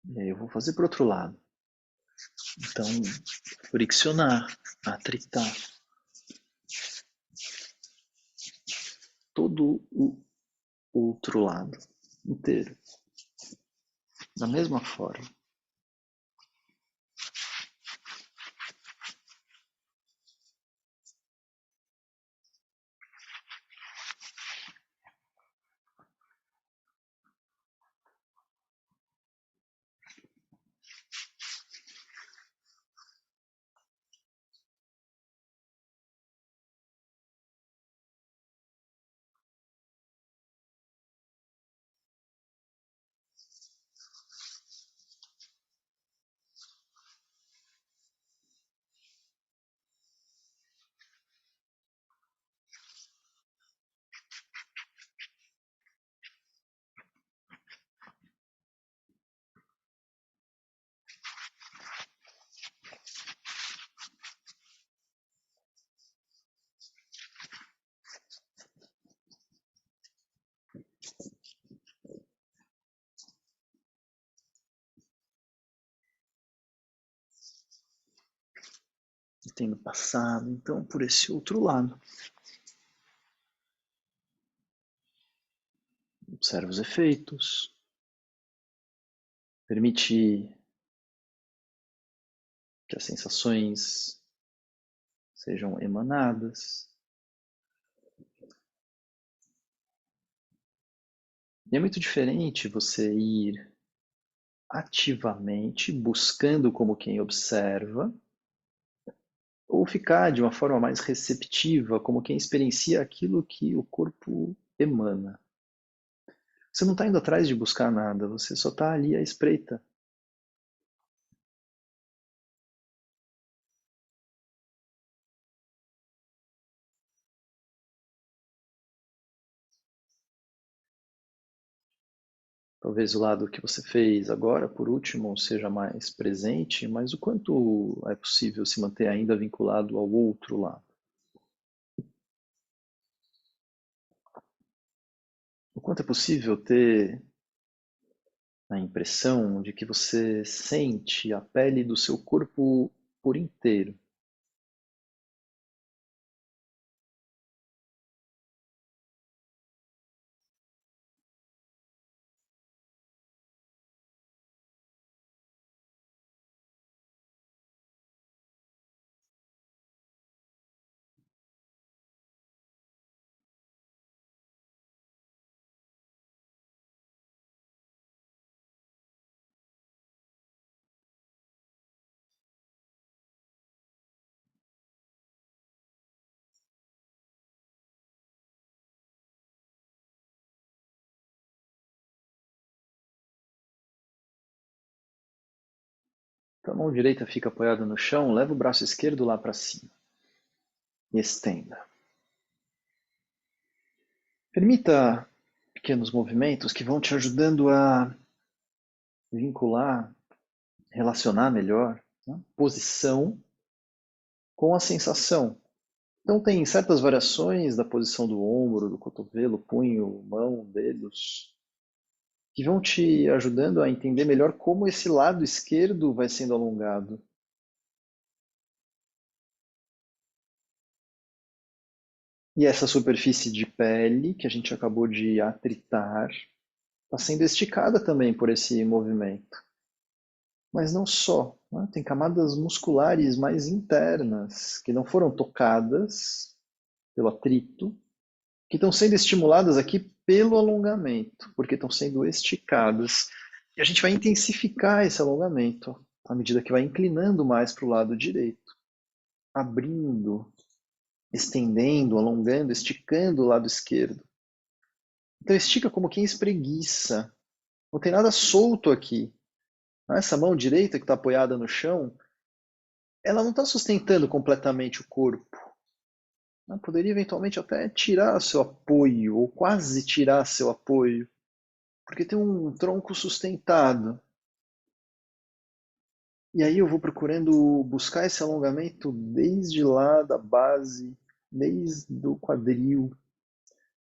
E aí eu vou fazer para o outro lado. Então, friccionar, atritar. Todo o outro lado inteiro, da mesma forma. E tendo passado, então, por esse outro lado. Observa os efeitos. Permite que as sensações sejam emanadas. E é muito diferente você ir ativamente buscando como quem observa, ou ficar de uma forma mais receptiva, como quem experiencia aquilo que o corpo emana. Você não está indo atrás de buscar nada, você só está ali à espreita. Talvez o lado que você fez agora, por último, seja mais presente, mas o quanto é possível se manter ainda vinculado ao outro lado? O quanto é possível ter a impressão de que você sente a pele do seu corpo por inteiro? Então, a mão direita fica apoiada no chão, leva o braço esquerdo lá para cima e estenda. Permita pequenos movimentos que vão te ajudando a vincular, relacionar melhor, né? Posição com a sensação. Então tem certas variações da posição do ombro, do cotovelo, punho, mão, dedos, que vão te ajudando a entender melhor como esse lado esquerdo vai sendo alongado. E essa superfície de pele que a gente acabou de atritar está sendo esticada também por esse movimento. Mas não só, né? Tem camadas musculares mais internas que não foram tocadas pelo atrito, que estão sendo estimuladas aqui pelo alongamento, porque estão sendo esticadas. E a gente vai intensificar esse alongamento à medida que vai inclinando mais para o lado direito, abrindo, estendendo, alongando, esticando o lado esquerdo. Então estica como quem espreguiça. Não tem nada solto aqui. Essa mão direita que está apoiada no chão, ela não está sustentando completamente o corpo. Ela poderia eventualmente até tirar seu apoio, ou quase tirar seu apoio, porque tem um tronco sustentado. E aí eu vou procurando buscar esse alongamento desde lá da base, desde o quadril,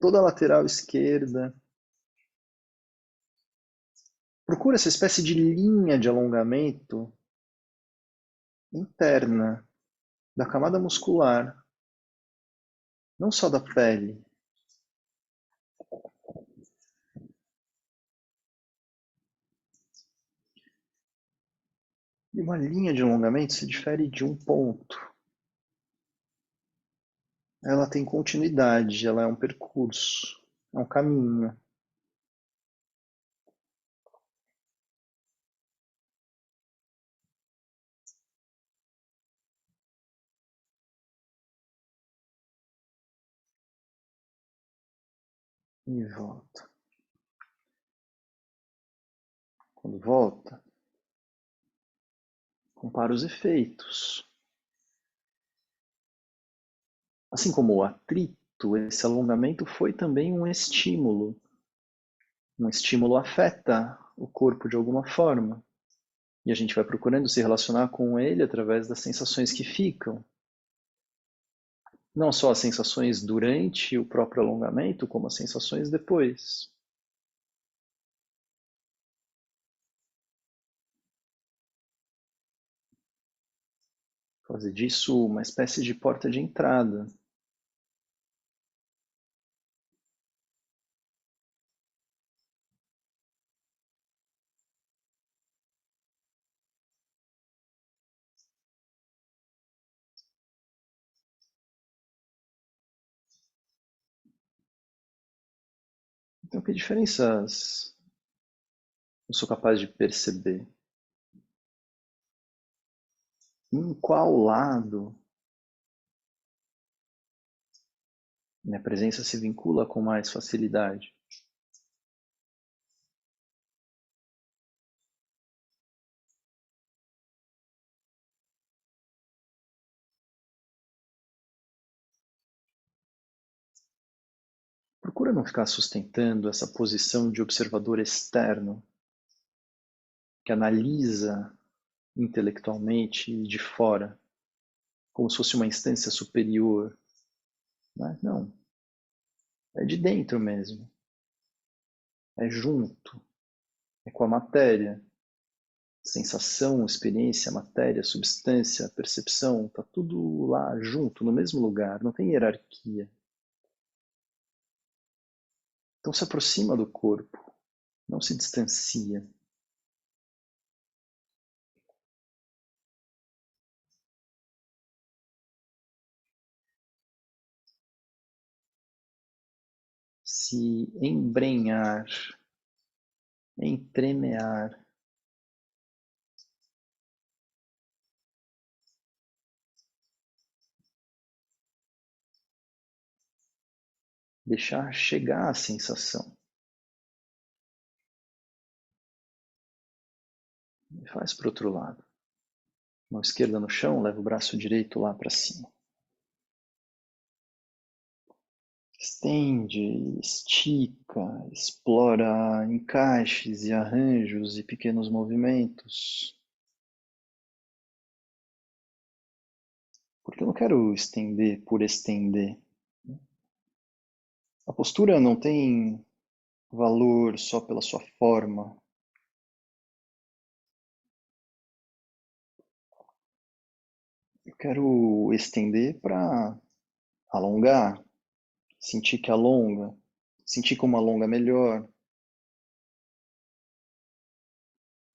toda a lateral esquerda. Procura essa espécie de linha de alongamento interna da camada muscular, não só da pele. E uma linha de alongamento se difere de um ponto. Ela tem continuidade, ela é um percurso, é um caminho. E volta. Quando volta, compara os efeitos. Assim como o atrito, esse alongamento foi também um estímulo. Um estímulo afeta o corpo de alguma forma. E a gente vai procurando se relacionar com ele através das sensações que ficam. Não só as sensações durante o próprio alongamento, como as sensações depois. Fazer disso uma espécie de porta de entrada. Então, que diferenças eu sou capaz de perceber? Em qual lado minha presença se vincula com mais facilidade? Procura não ficar sustentando essa posição de observador externo, que analisa intelectualmente de fora, como se fosse uma instância superior. Né? Não, é de dentro mesmo, é junto, é com a matéria. Sensação, experiência, matéria, substância, percepção, está tudo lá junto, no mesmo lugar, não tem hierarquia. Então se aproxima do corpo, não se distancia. Se embrenhar, entremear, deixar chegar a sensação. E faz para o outro lado. Mão esquerda no chão, leva o braço direito lá para cima. Estende, estica, explora encaixes e arranjos e pequenos movimentos. Porque eu não quero estender por estender. A postura não tem valor só pela sua forma. Eu quero estender para alongar, sentir que alonga, sentir como alonga melhor.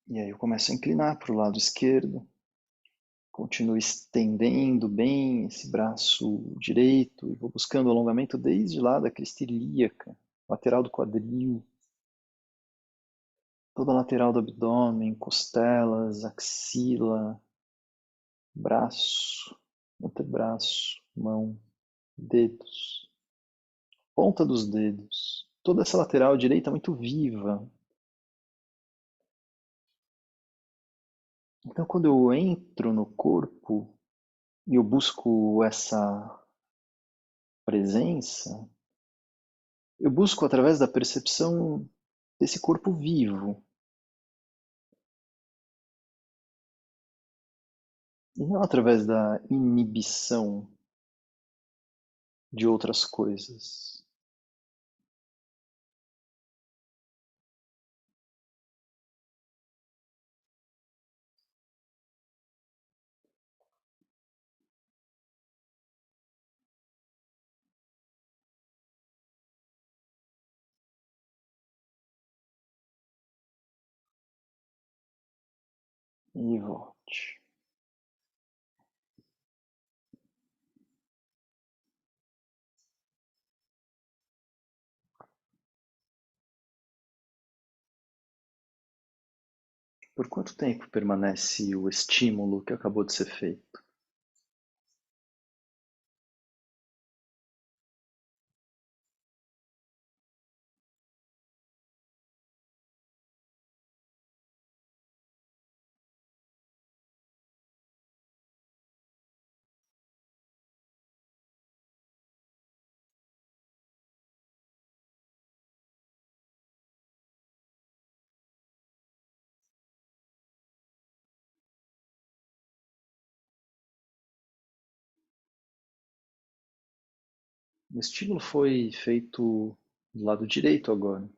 E aí eu começo a inclinar para o lado esquerdo. Continuo estendendo bem esse braço direito e vou buscando alongamento desde lá da crista ilíaca, lateral do quadril, toda a lateral do abdômen, costelas, axila, braço, antebraço, mão, dedos, ponta dos dedos. Toda essa lateral direita muito viva. Então, quando eu entro no corpo e eu busco essa presença, eu busco através da percepção desse corpo vivo, e não através da inibição de outras coisas. E volte. Por quanto tempo permanece o estímulo que acabou de ser feito? O estímulo foi feito do lado direito agora.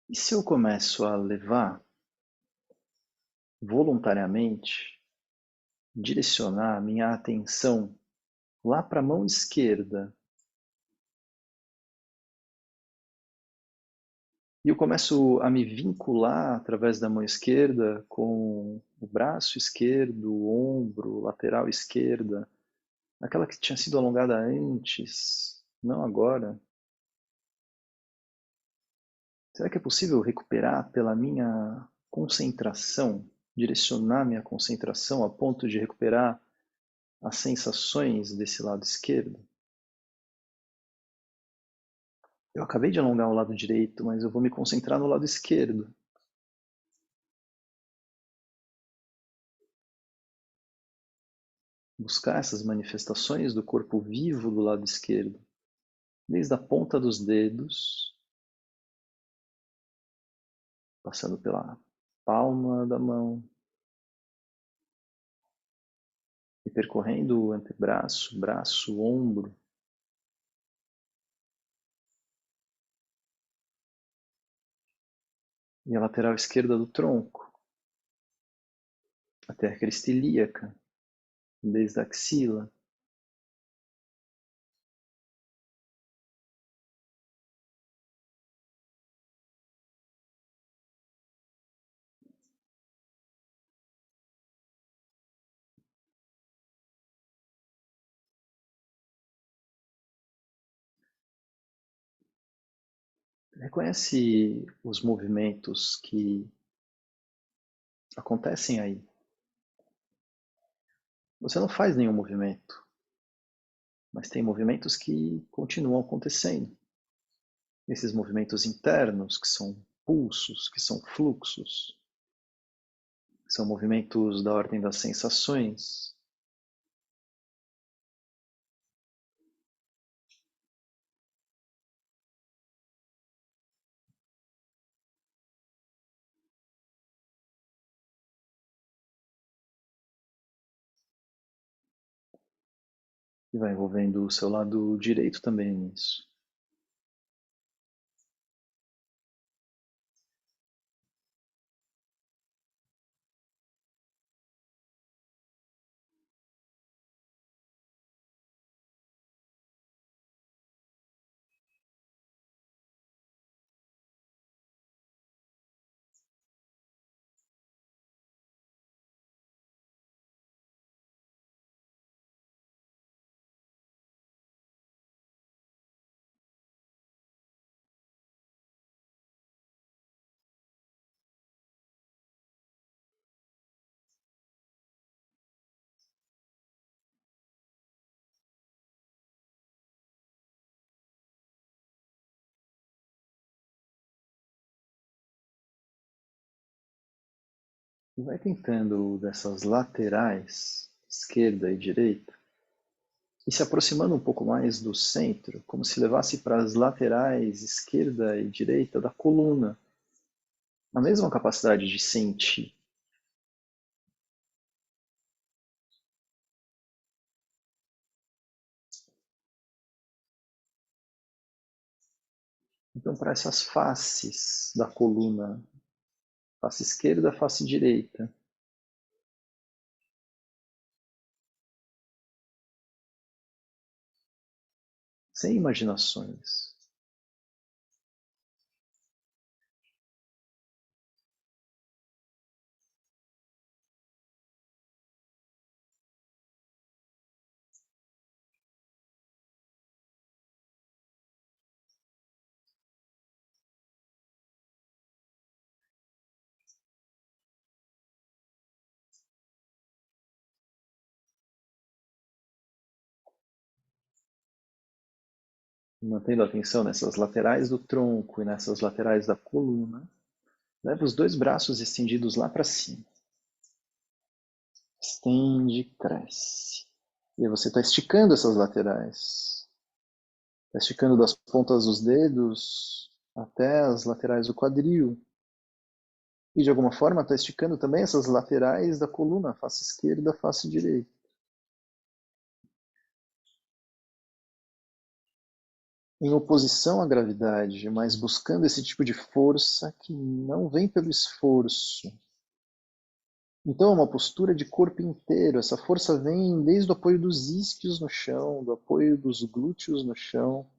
E se eu começo a levar voluntariamente, direcionar minha atenção lá para a mão esquerda, e eu começo a me vincular através da mão esquerda com o braço esquerdo, o ombro, lateral esquerda, aquela que tinha sido alongada antes, não agora. Será que é possível recuperar pela minha concentração, direcionar minha concentração a ponto de recuperar as sensações desse lado esquerdo? Eu acabei de alongar o lado direito, mas eu vou me concentrar no lado esquerdo. Buscar essas manifestações do corpo vivo do lado esquerdo, desde a ponta dos dedos, passando pela palma da mão e percorrendo o antebraço, braço, ombro e a lateral esquerda do tronco, até a crista ilíaca, desde a axila. Reconhece os movimentos que acontecem aí. Você não faz nenhum movimento, mas tem movimentos que continuam acontecendo. Esses movimentos internos, que são pulsos, que são fluxos, que são movimentos da ordem das sensações. E vai envolvendo o seu lado direito também nisso. E vai tentando dessas laterais, esquerda e direita, e se aproximando um pouco mais do centro, como se levasse para as laterais, esquerda e direita da coluna, a mesma capacidade de sentir. Então, para essas faces da coluna, face esquerda, face direita, sem imaginações. Mantendo a atenção nessas laterais do tronco e nessas laterais da coluna. Leva os dois braços estendidos lá para cima. Estende, cresce. E aí você está esticando essas laterais. Está esticando das pontas dos dedos até as laterais do quadril. E de alguma forma está esticando também essas laterais da coluna, face esquerda, face direita. Em oposição à gravidade, mas buscando esse tipo de força que não vem pelo esforço. Então é uma postura de corpo inteiro. Essa força vem desde o apoio dos isquios no chão, do apoio dos glúteos no chão,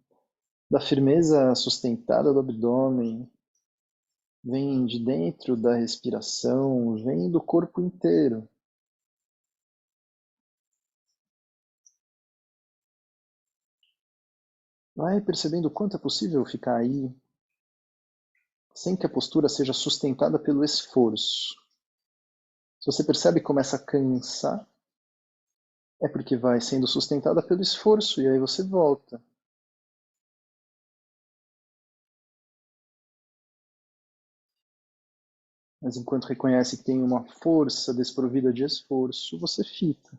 da firmeza sustentada do abdômen, vem de dentro da respiração, vem do corpo inteiro. Vai percebendo o quanto é possível ficar aí, sem que a postura seja sustentada pelo esforço. Se você percebe que começa a cansar, é porque vai sendo sustentada pelo esforço, e aí você volta. Mas enquanto reconhece que tem uma força desprovida de esforço, você fica.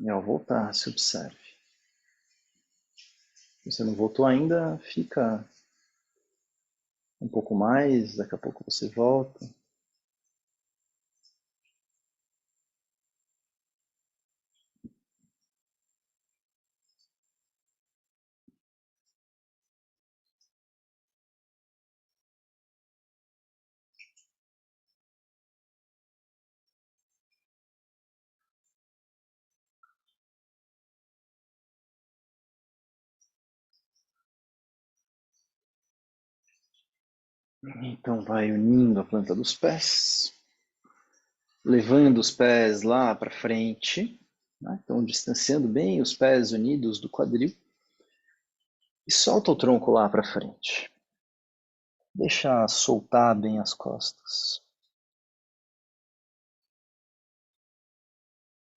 E ao voltar, se observe. Se você não voltou ainda, fica um pouco mais, daqui a pouco você volta. Então vai unindo a planta dos pés, levando os pés lá para frente, né? Então distanciando bem os pés unidos do quadril e solta o tronco lá para frente. Deixa soltar bem as costas.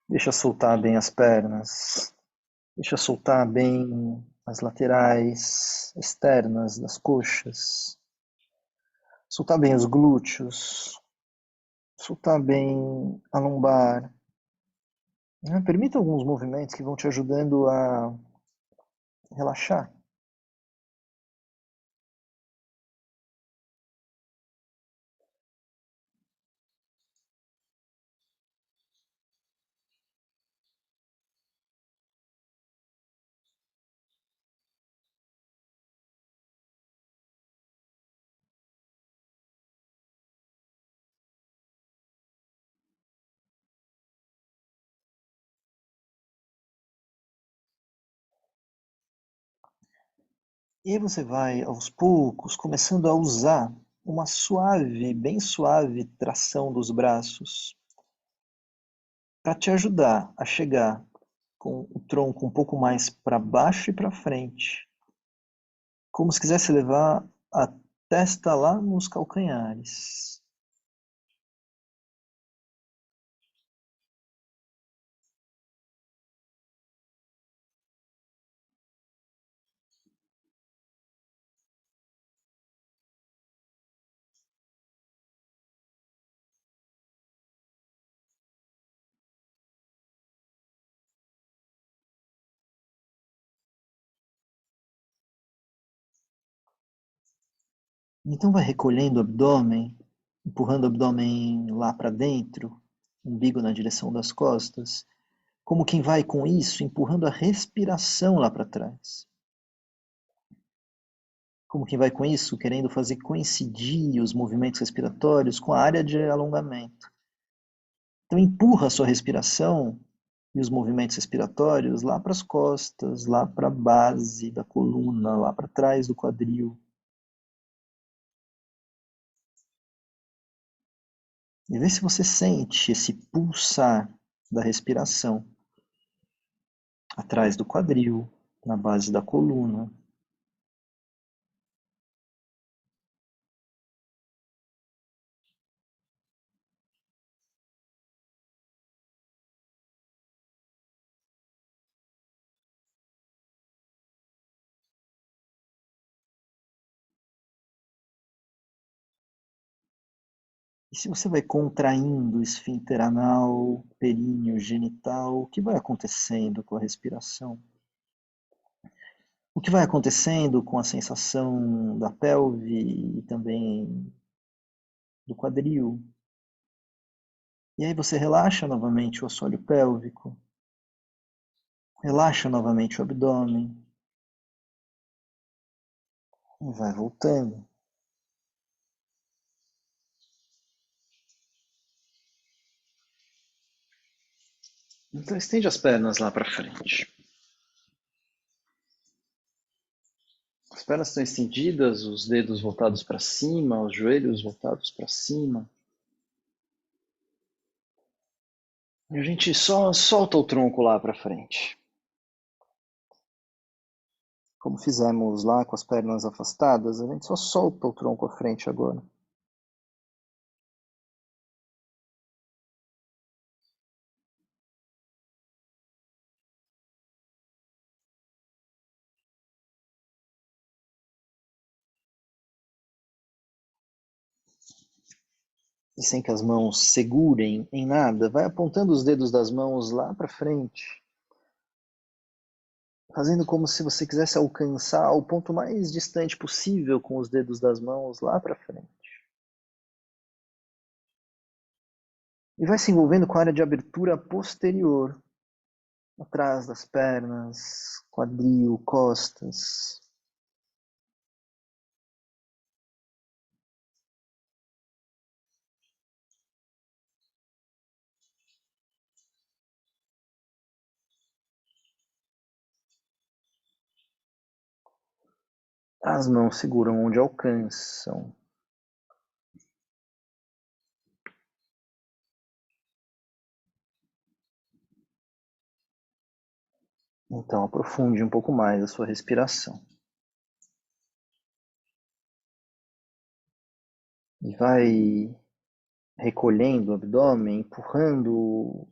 Deixa soltar bem as pernas. Deixa soltar bem as laterais externas das coxas. Soltar bem os glúteos. Soltar bem a lombar. Permita alguns movimentos que vão te ajudando a relaxar. E aí você vai, aos poucos, começando a usar uma suave, bem suave tração dos braços para te ajudar a chegar com o tronco um pouco mais para baixo e para frente. Como se quisesse levar a testa lá nos calcanhares. Então vai recolhendo o abdômen, empurrando o abdômen lá para dentro, umbigo na direção das costas, como quem vai com isso empurrando a respiração lá para trás. Como quem vai com isso querendo fazer coincidir os movimentos respiratórios com a área de alongamento. Então empurra a sua respiração E os movimentos respiratórios lá para as costas, lá para a base da coluna, lá para trás do quadril. E vê se você sente esse pulsar da respiração atrás do quadril, na base da coluna. E se você vai contraindo o esfíncter anal, períneo, genital, o que vai acontecendo com a respiração? O que vai acontecendo com a sensação da pelve e também do quadril? E aí você relaxa novamente o assoalho pélvico, relaxa novamente o abdômen e vai voltando. Então estende as pernas lá para frente. As pernas estão estendidas, os dedos voltados para cima, os joelhos voltados para cima. E a gente só solta o tronco lá para frente. Como fizemos lá com as pernas afastadas, a gente só solta o tronco à frente agora. E sem que as mãos segurem em nada, vai apontando os dedos das mãos lá para frente, fazendo como se você quisesse alcançar o ponto mais distante possível com os dedos das mãos lá para frente. E vai se envolvendo com a área de abertura posterior, atrás das pernas, quadril, costas. As mãos seguram onde alcançam. Então aprofunde um pouco mais a sua respiração. E vai recolhendo o abdômen, empurrando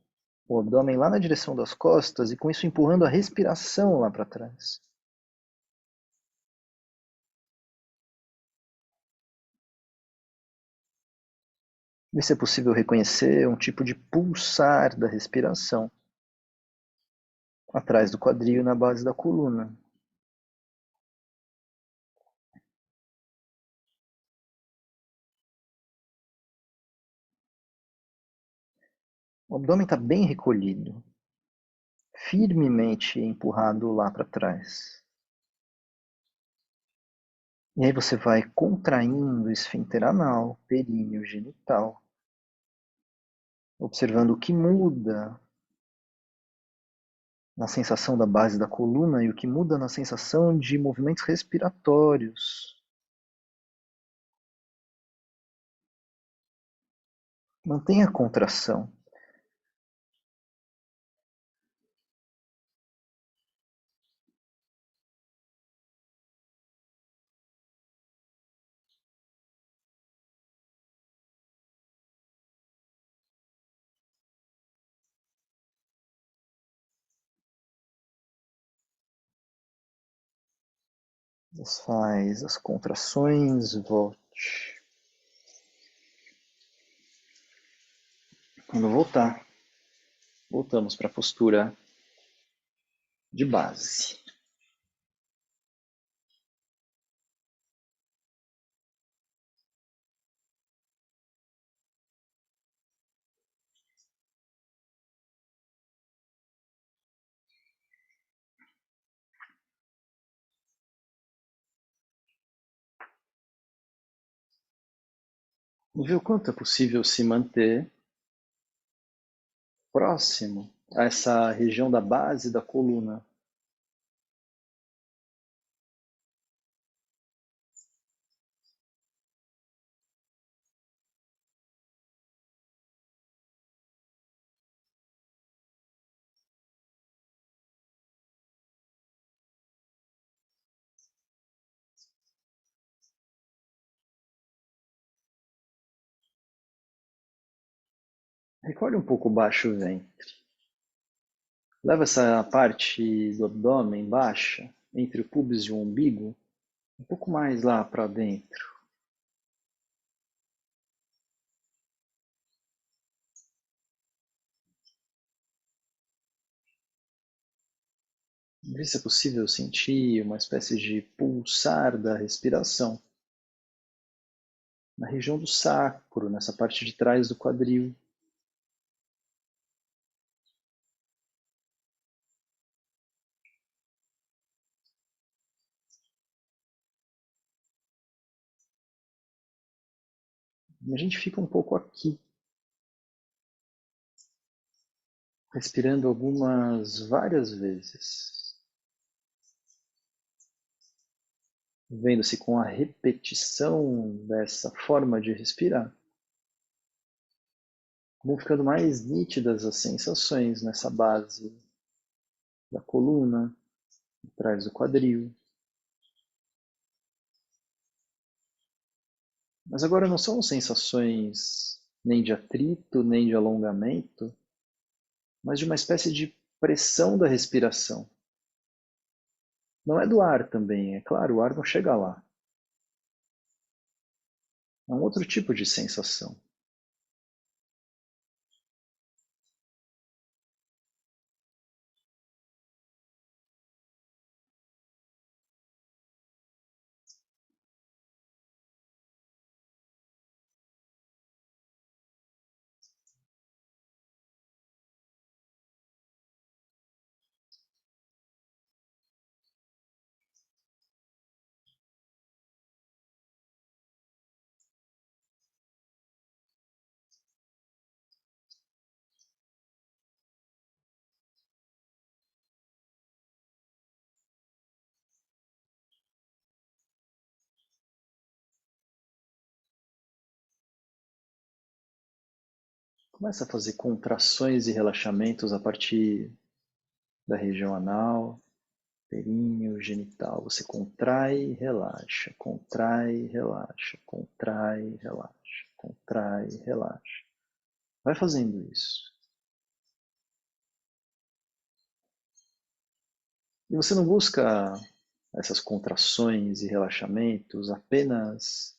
o abdômen lá na direção das costas e com isso empurrando a respiração lá para trás. Vê se é possível reconhecer um tipo de pulsar da respiração atrás do quadril e na base da coluna. O abdômen está bem recolhido, firmemente empurrado lá para trás. E aí você vai contraindo o esfíncter anal, períneo, genital, observando o que muda na sensação da base da coluna e o que muda na sensação de movimentos respiratórios. Mantenha a contração. Desfaz as contrações, volte. Quando voltar, voltamos para a postura de base. E ver o quanto é possível se manter próximo essa região da base da coluna. Recolhe um pouco baixo o ventre. Leva essa parte do abdômen baixa, entre o pubis e o umbigo, um pouco mais lá para dentro. Vê se é possível sentir uma espécie de pulsar da respiração na região do sacro, nessa parte de trás do quadril. E a gente fica um pouco aqui, respirando várias vezes, vendo se com a repetição dessa forma de respirar, vão ficando mais nítidas as sensações nessa base da coluna, atrás do quadril. Mas agora não são sensações nem de atrito, nem de alongamento, mas de uma espécie de pressão da respiração. Não é do ar também, é claro, o ar não chega lá. É um outro tipo de sensação. Começa a fazer contrações e relaxamentos a partir da região anal, períneo, genital. Você contrai, relaxa, contrai, relaxa, contrai, relaxa, contrai, relaxa. Vai fazendo isso. E você não busca essas contrações e relaxamentos apenas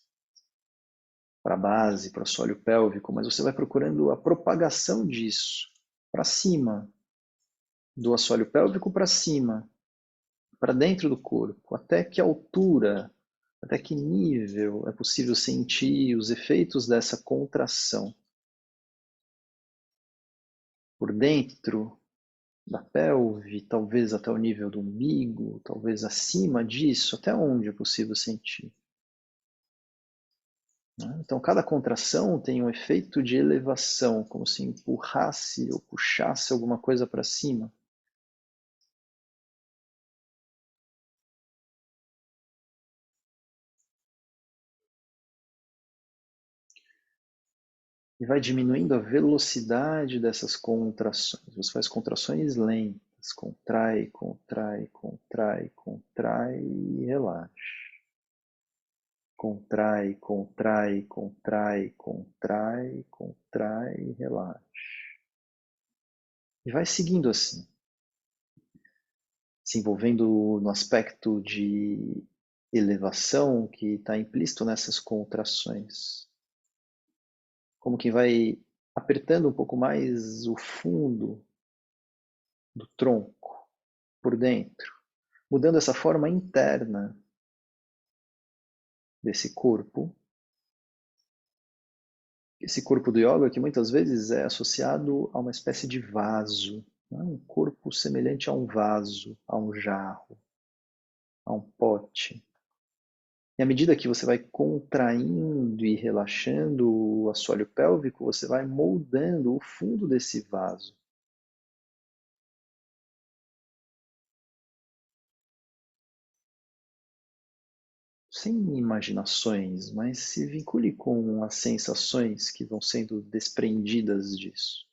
para a base, para o assoalho pélvico, mas você vai procurando a propagação disso para cima, do assoalho pélvico para cima, para dentro do corpo, até que altura, até que nível é possível sentir os efeitos dessa contração. Por dentro da pelve, talvez até o nível do umbigo, talvez acima disso, até onde é possível sentir. Então, cada contração tem um efeito de elevação, como se empurrasse ou puxasse alguma coisa para cima. E vai diminuindo a velocidade dessas contrações. Você faz contrações lentas, contrai, contrai, contrai, contrai e relaxa. Contrai, contrai, contrai, contrai, contrai e relaxa. E vai seguindo assim, se envolvendo no aspecto de elevação que está implícito nessas contrações. Como que vai apertando um pouco mais o fundo do tronco por dentro, mudando essa forma interna desse corpo. Esse corpo do yoga que muitas vezes é associado a uma espécie de vaso, né? Um corpo semelhante a um vaso, a um jarro, a um pote. E à medida que você vai contraindo e relaxando o assoalho pélvico, você vai moldando o fundo desse vaso. sem imaginações, mas se vincule com as sensações que vão sendo desprendidas disso.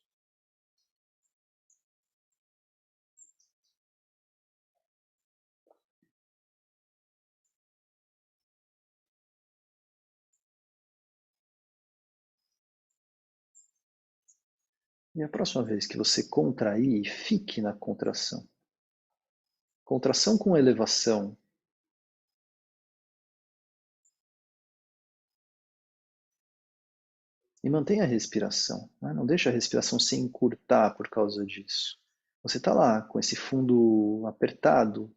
E a próxima vez que você contrair, fique na contração. Contração com elevação. E mantenha a respiração, né? Não deixe a respiração se encurtar por causa disso. Você está lá com esse fundo apertado,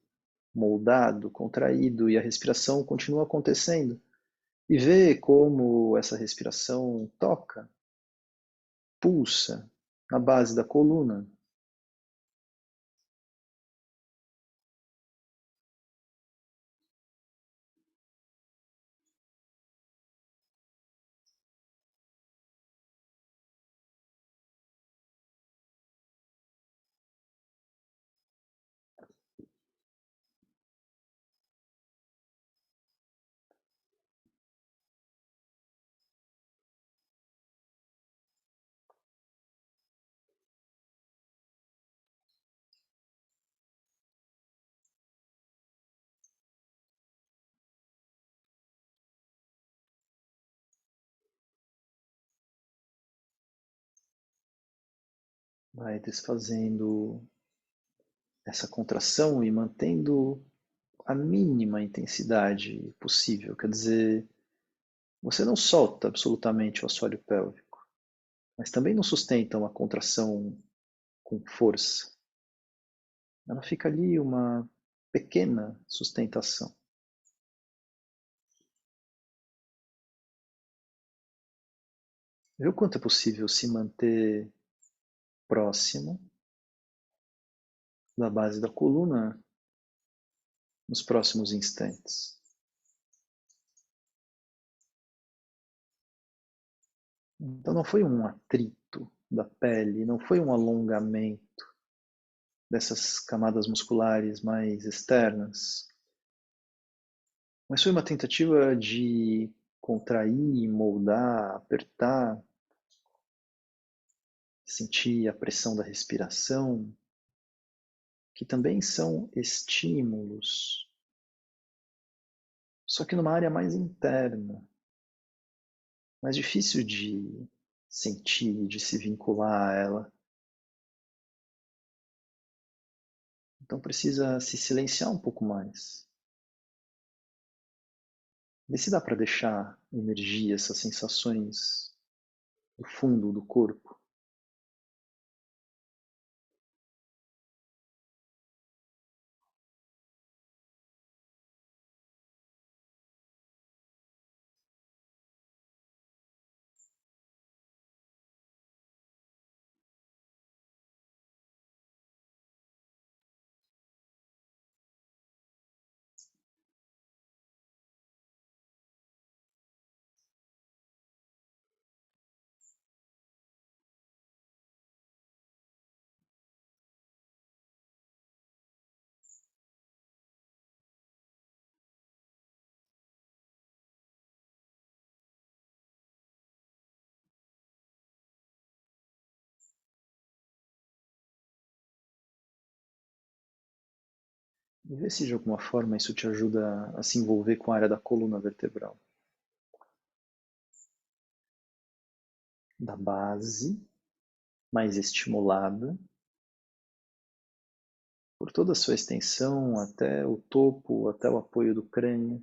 moldado, contraído, e a respiração continua acontecendo. E vê como essa respiração toca, pulsa na base da coluna. Vai desfazendo essa contração e mantendo a mínima intensidade possível. Quer dizer, você não solta absolutamente o assoalho pélvico, mas também não sustenta uma contração com força. Ela fica ali uma pequena sustentação. Vê o quanto é possível se manter próximo da base da coluna nos próximos instantes. Então não foi um atrito da pele, não foi um alongamento dessas camadas musculares mais externas, mas foi uma tentativa de contrair, moldar, apertar, sentir a pressão da respiração, que também são estímulos, só que numa área mais interna, mais difícil de sentir, de se vincular a ela. Então precisa se silenciar um pouco mais. Vê se dá para deixar emergir essas sensações do fundo do corpo. E vê se de alguma forma isso te ajuda a se envolver com a área da coluna vertebral. Da base, mais estimulada, por toda a sua extensão, até o topo, até o apoio do crânio.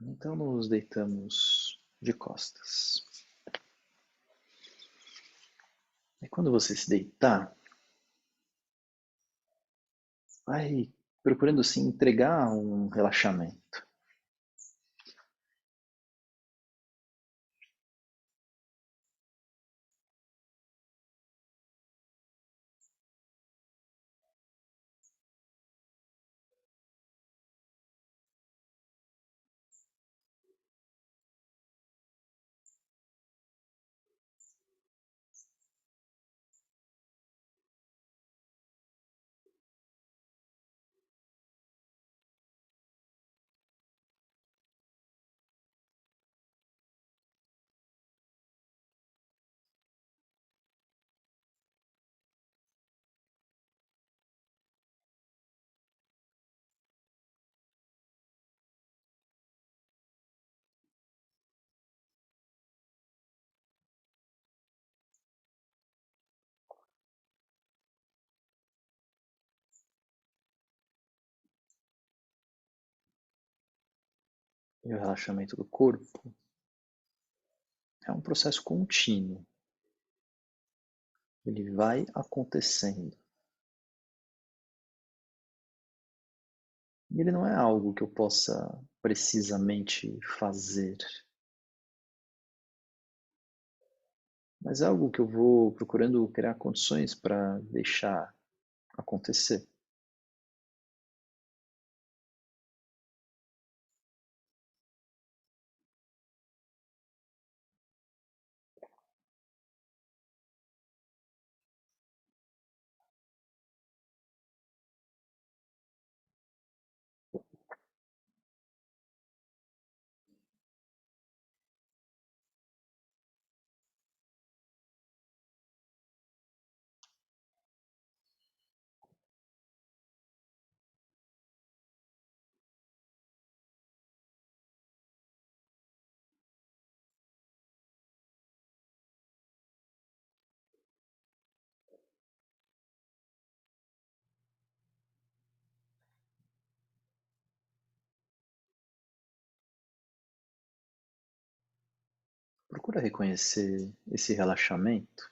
Então nos deitamos de costas. E quando você se deitar, vai procurando se entregar a um relaxamento. E o relaxamento do corpo é um processo contínuo. Ele vai acontecendo. E ele não é algo que eu possa precisamente fazer, mas é algo que eu vou procurando criar condições para deixar acontecer. Procura reconhecer esse relaxamento,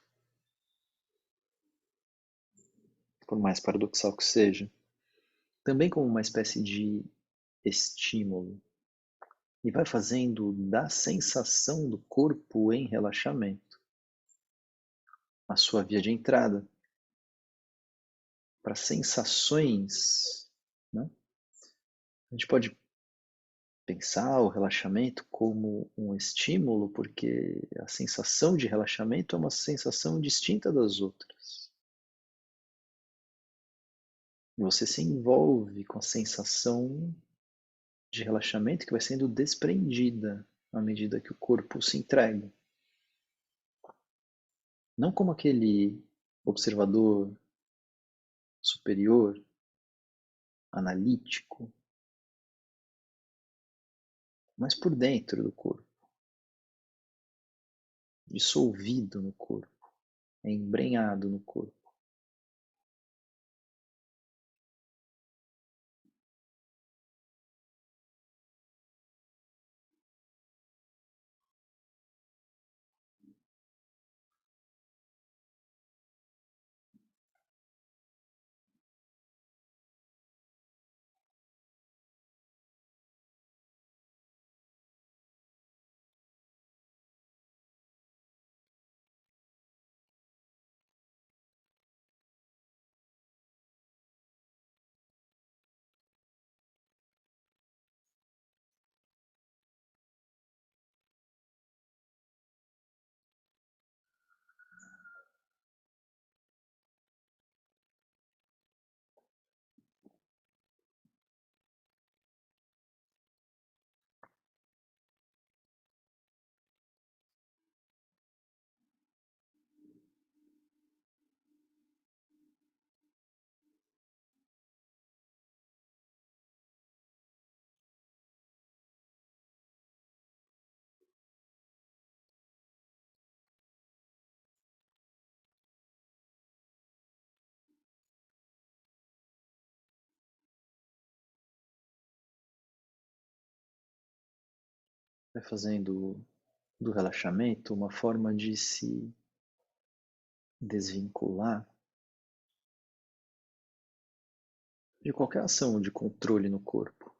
por mais paradoxal que seja, também como uma espécie de estímulo. E vai fazendo da sensação do corpo em relaxamento a sua via de entrada para sensações, né? A gente pode pensar o relaxamento como um estímulo, porque a sensação de relaxamento é uma sensação distinta das outras. E você se envolve com a sensação de relaxamento que vai sendo desprendida à medida que o corpo se entrega. Não como aquele observador superior, analítico, mas por dentro do corpo, dissolvido no corpo, embrenhado no corpo. vai fazendo do relaxamento uma forma de se desvincular de qualquer ação de controle no corpo,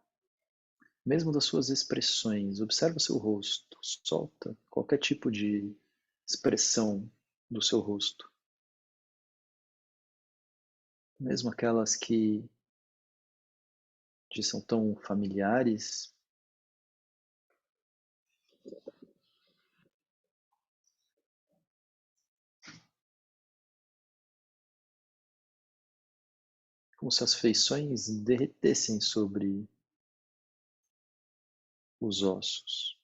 mesmo das suas expressões. Observa seu rosto, solta qualquer tipo de expressão do seu rosto, mesmo aquelas que te são tão familiares, como se as feições derretessem sobre os ossos.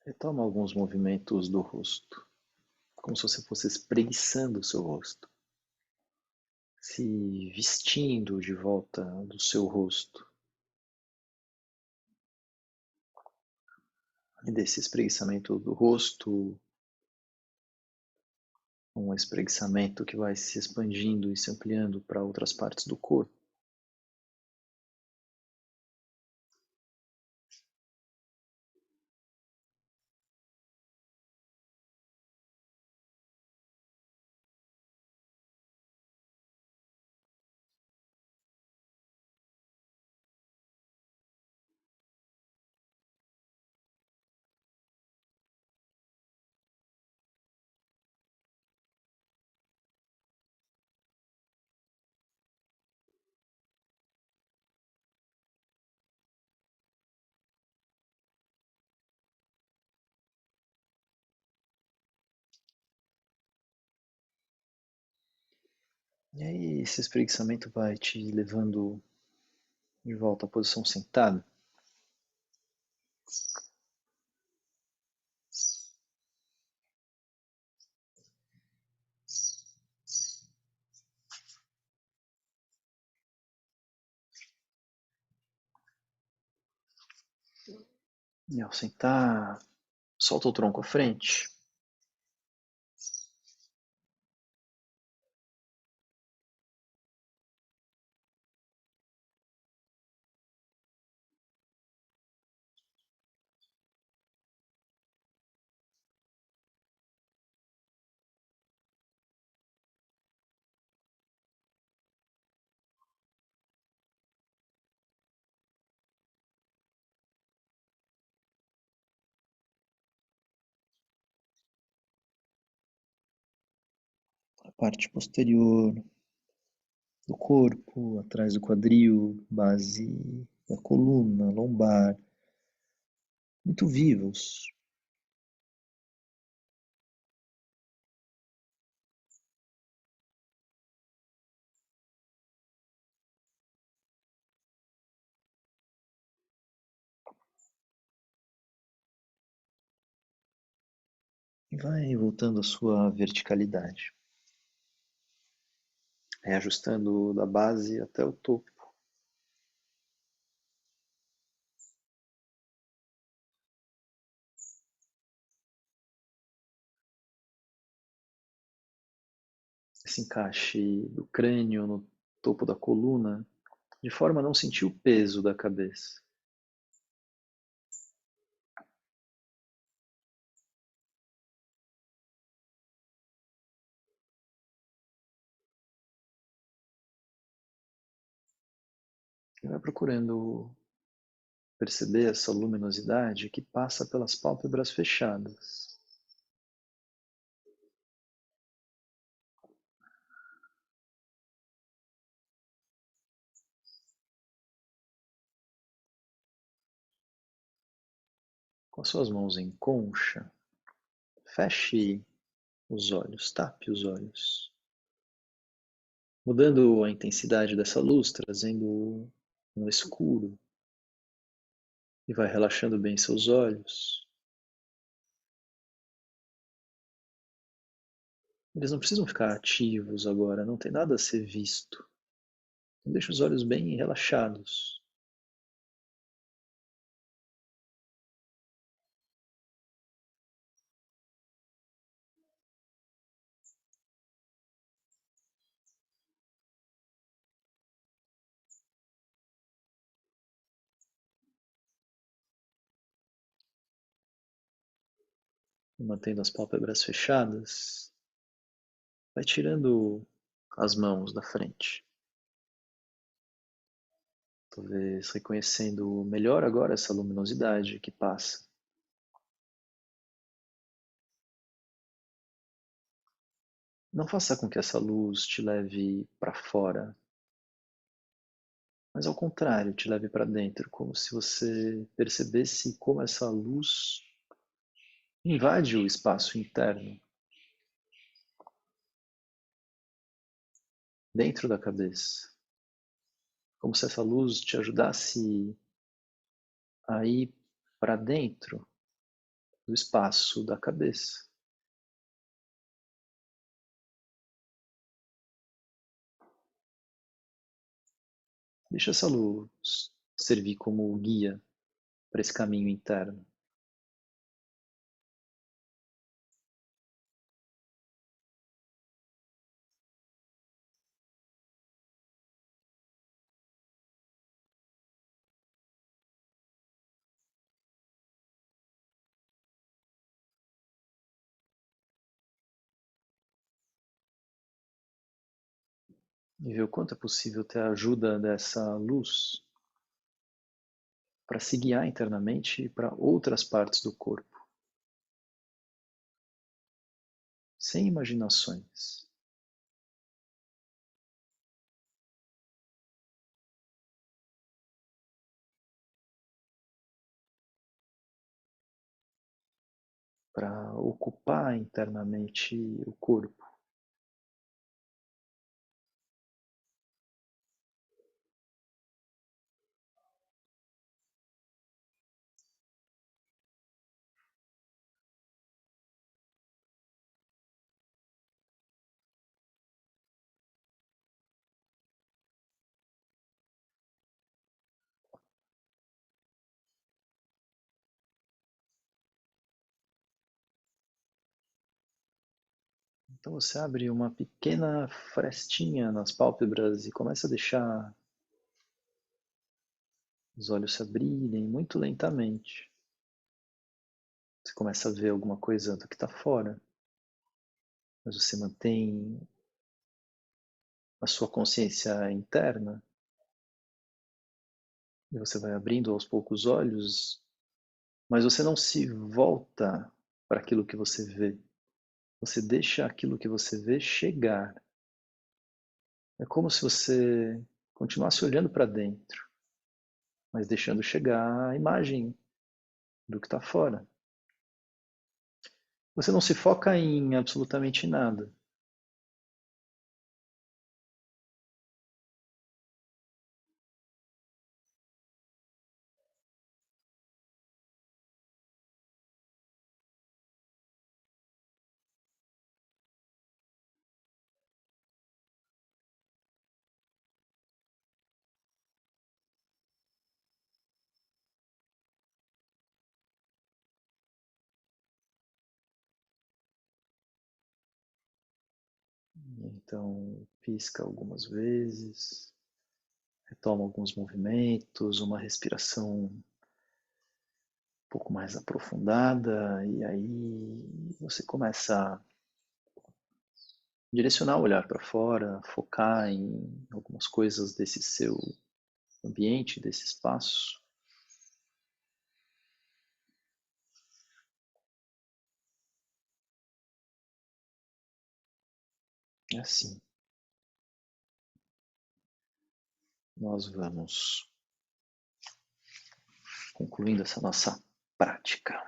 Retoma alguns movimentos do rosto, como se você fosse espreguiçando o seu rosto, se vestindo de volta do seu rosto. E desse espreguiçamento do rosto, um espreguiçamento que vai se expandindo e se ampliando para outras partes do corpo. E aí esse espreguiçamento vai te levando de volta à posição sentada. E ao sentar, solta o tronco à frente. A parte posterior do corpo, atrás do quadril, base da coluna, lombar, muito vivos. E vai voltando à sua verticalidade, reajustando da base até o topo. Esse encaixe do crânio no topo da coluna, de forma a não sentir o peso da cabeça. E vai procurando perceber essa luminosidade que passa pelas pálpebras fechadas. Com as suas mãos em concha, feche os olhos, tape os olhos, mudando a intensidade dessa luz, trazendo um escuro, e vai relaxando bem seus olhos. Eles não precisam ficar ativos agora, não tem nada a ser visto. Então deixa os olhos bem relaxados. Mantendo as pálpebras fechadas, vai tirando as mãos da frente. Talvez reconhecendo melhor agora essa luminosidade que passa. Não faça com que essa luz te leve para fora, mas ao contrário, te leve para dentro, como se você percebesse como essa luz invade o espaço interno, dentro da cabeça. Como se essa luz te ajudasse a ir para dentro do espaço da cabeça. Deixa essa luz servir como guia para esse caminho interno. E ver o quanto é possível ter a ajuda dessa luz para se guiar internamente para outras partes do corpo, sem imaginações. Para ocupar internamente o corpo. Então você abre uma pequena frestinha nas pálpebras e começa a deixar os olhos se abrirem muito lentamente. Você começa a ver alguma coisa do que está fora, mas você mantém a sua consciência interna e você vai abrindo aos poucos os olhos, mas você não se volta para aquilo que você vê. Você deixa aquilo que você vê chegar. É como se você continuasse olhando para dentro, mas deixando chegar a imagem do que está fora. Você não se foca em absolutamente nada. Então, pisca algumas vezes, retoma alguns movimentos, uma respiração um pouco mais aprofundada, e aí você começa a direcionar o olhar para fora, focar em algumas coisas desse seu ambiente, desse espaço. É assim, nós vamos concluindo essa nossa prática.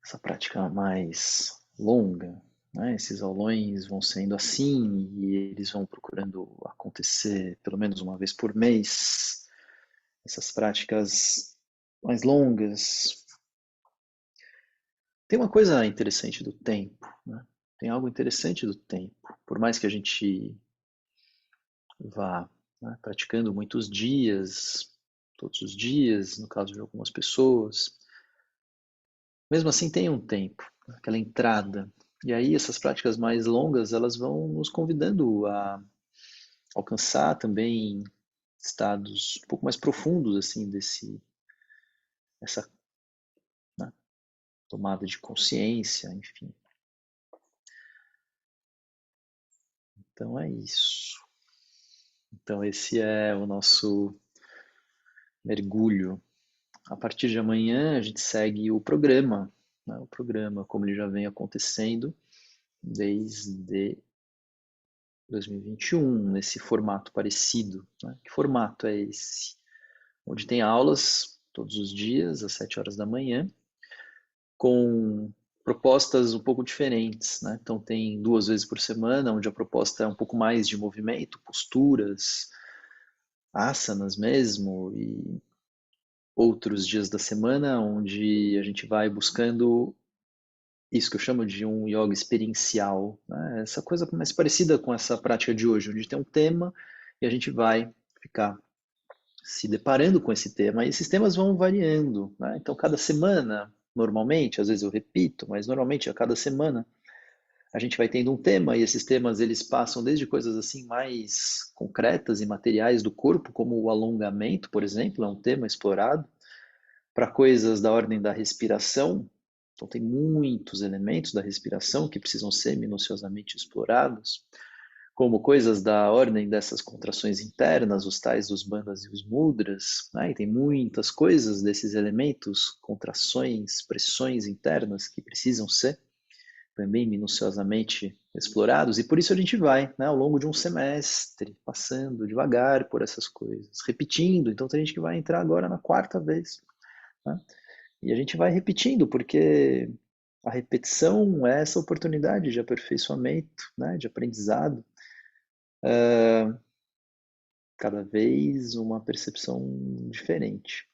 Essa prática mais longa, né? Esses aulões vão sendo assim e eles vão procurando acontecer pelo menos uma vez por mês. Essas práticas mais longas. Tem uma coisa interessante do tempo, né? Tem algo interessante do tempo. Por mais que a gente vá, né, praticando muitos dias, todos os dias, no caso de algumas pessoas, mesmo assim tem um tempo, aquela entrada. E aí essas práticas mais longas, elas vão nos convidando a alcançar também estados um pouco mais profundos assim essa, né, tomada de consciência, enfim. Então é isso. Então esse é o nosso mergulho. A partir de amanhã a gente segue o programa, né? O programa como ele já vem acontecendo desde 2021, nesse formato parecido, né? Que formato é esse? Onde tem aulas todos os dias, às 7 horas da manhã, com propostas um pouco diferentes, né? Então tem 2 vezes por semana, onde a proposta é um pouco mais de movimento, posturas, asanas mesmo, e outros dias da semana, onde a gente vai buscando isso que eu chamo de um yoga experiencial, né? Essa coisa mais parecida com essa prática de hoje, onde tem um tema e a gente vai ficar se deparando com esse tema. E esses temas vão variando, né? Então, cada semana, normalmente, às vezes eu repito, mas normalmente a cada semana a gente vai tendo um tema e esses temas eles passam desde coisas assim mais concretas e materiais do corpo, como o alongamento, por exemplo, é um tema explorado, para coisas da ordem da respiração. Então, tem muitos elementos da respiração que precisam ser minuciosamente explorados, como coisas da ordem dessas contrações internas, os tais dos bandhas e os mudras, né? E tem muitas coisas desses elementos, contrações, pressões internas que precisam ser também minuciosamente explorados, e por isso a gente vai, né, ao longo de um semestre, passando devagar por essas coisas, repetindo. Então tem gente que vai entrar agora na 4ª vez, né? E a gente vai repetindo, porque a repetição é essa oportunidade de aperfeiçoamento, né, de aprendizado, cada vez uma percepção diferente.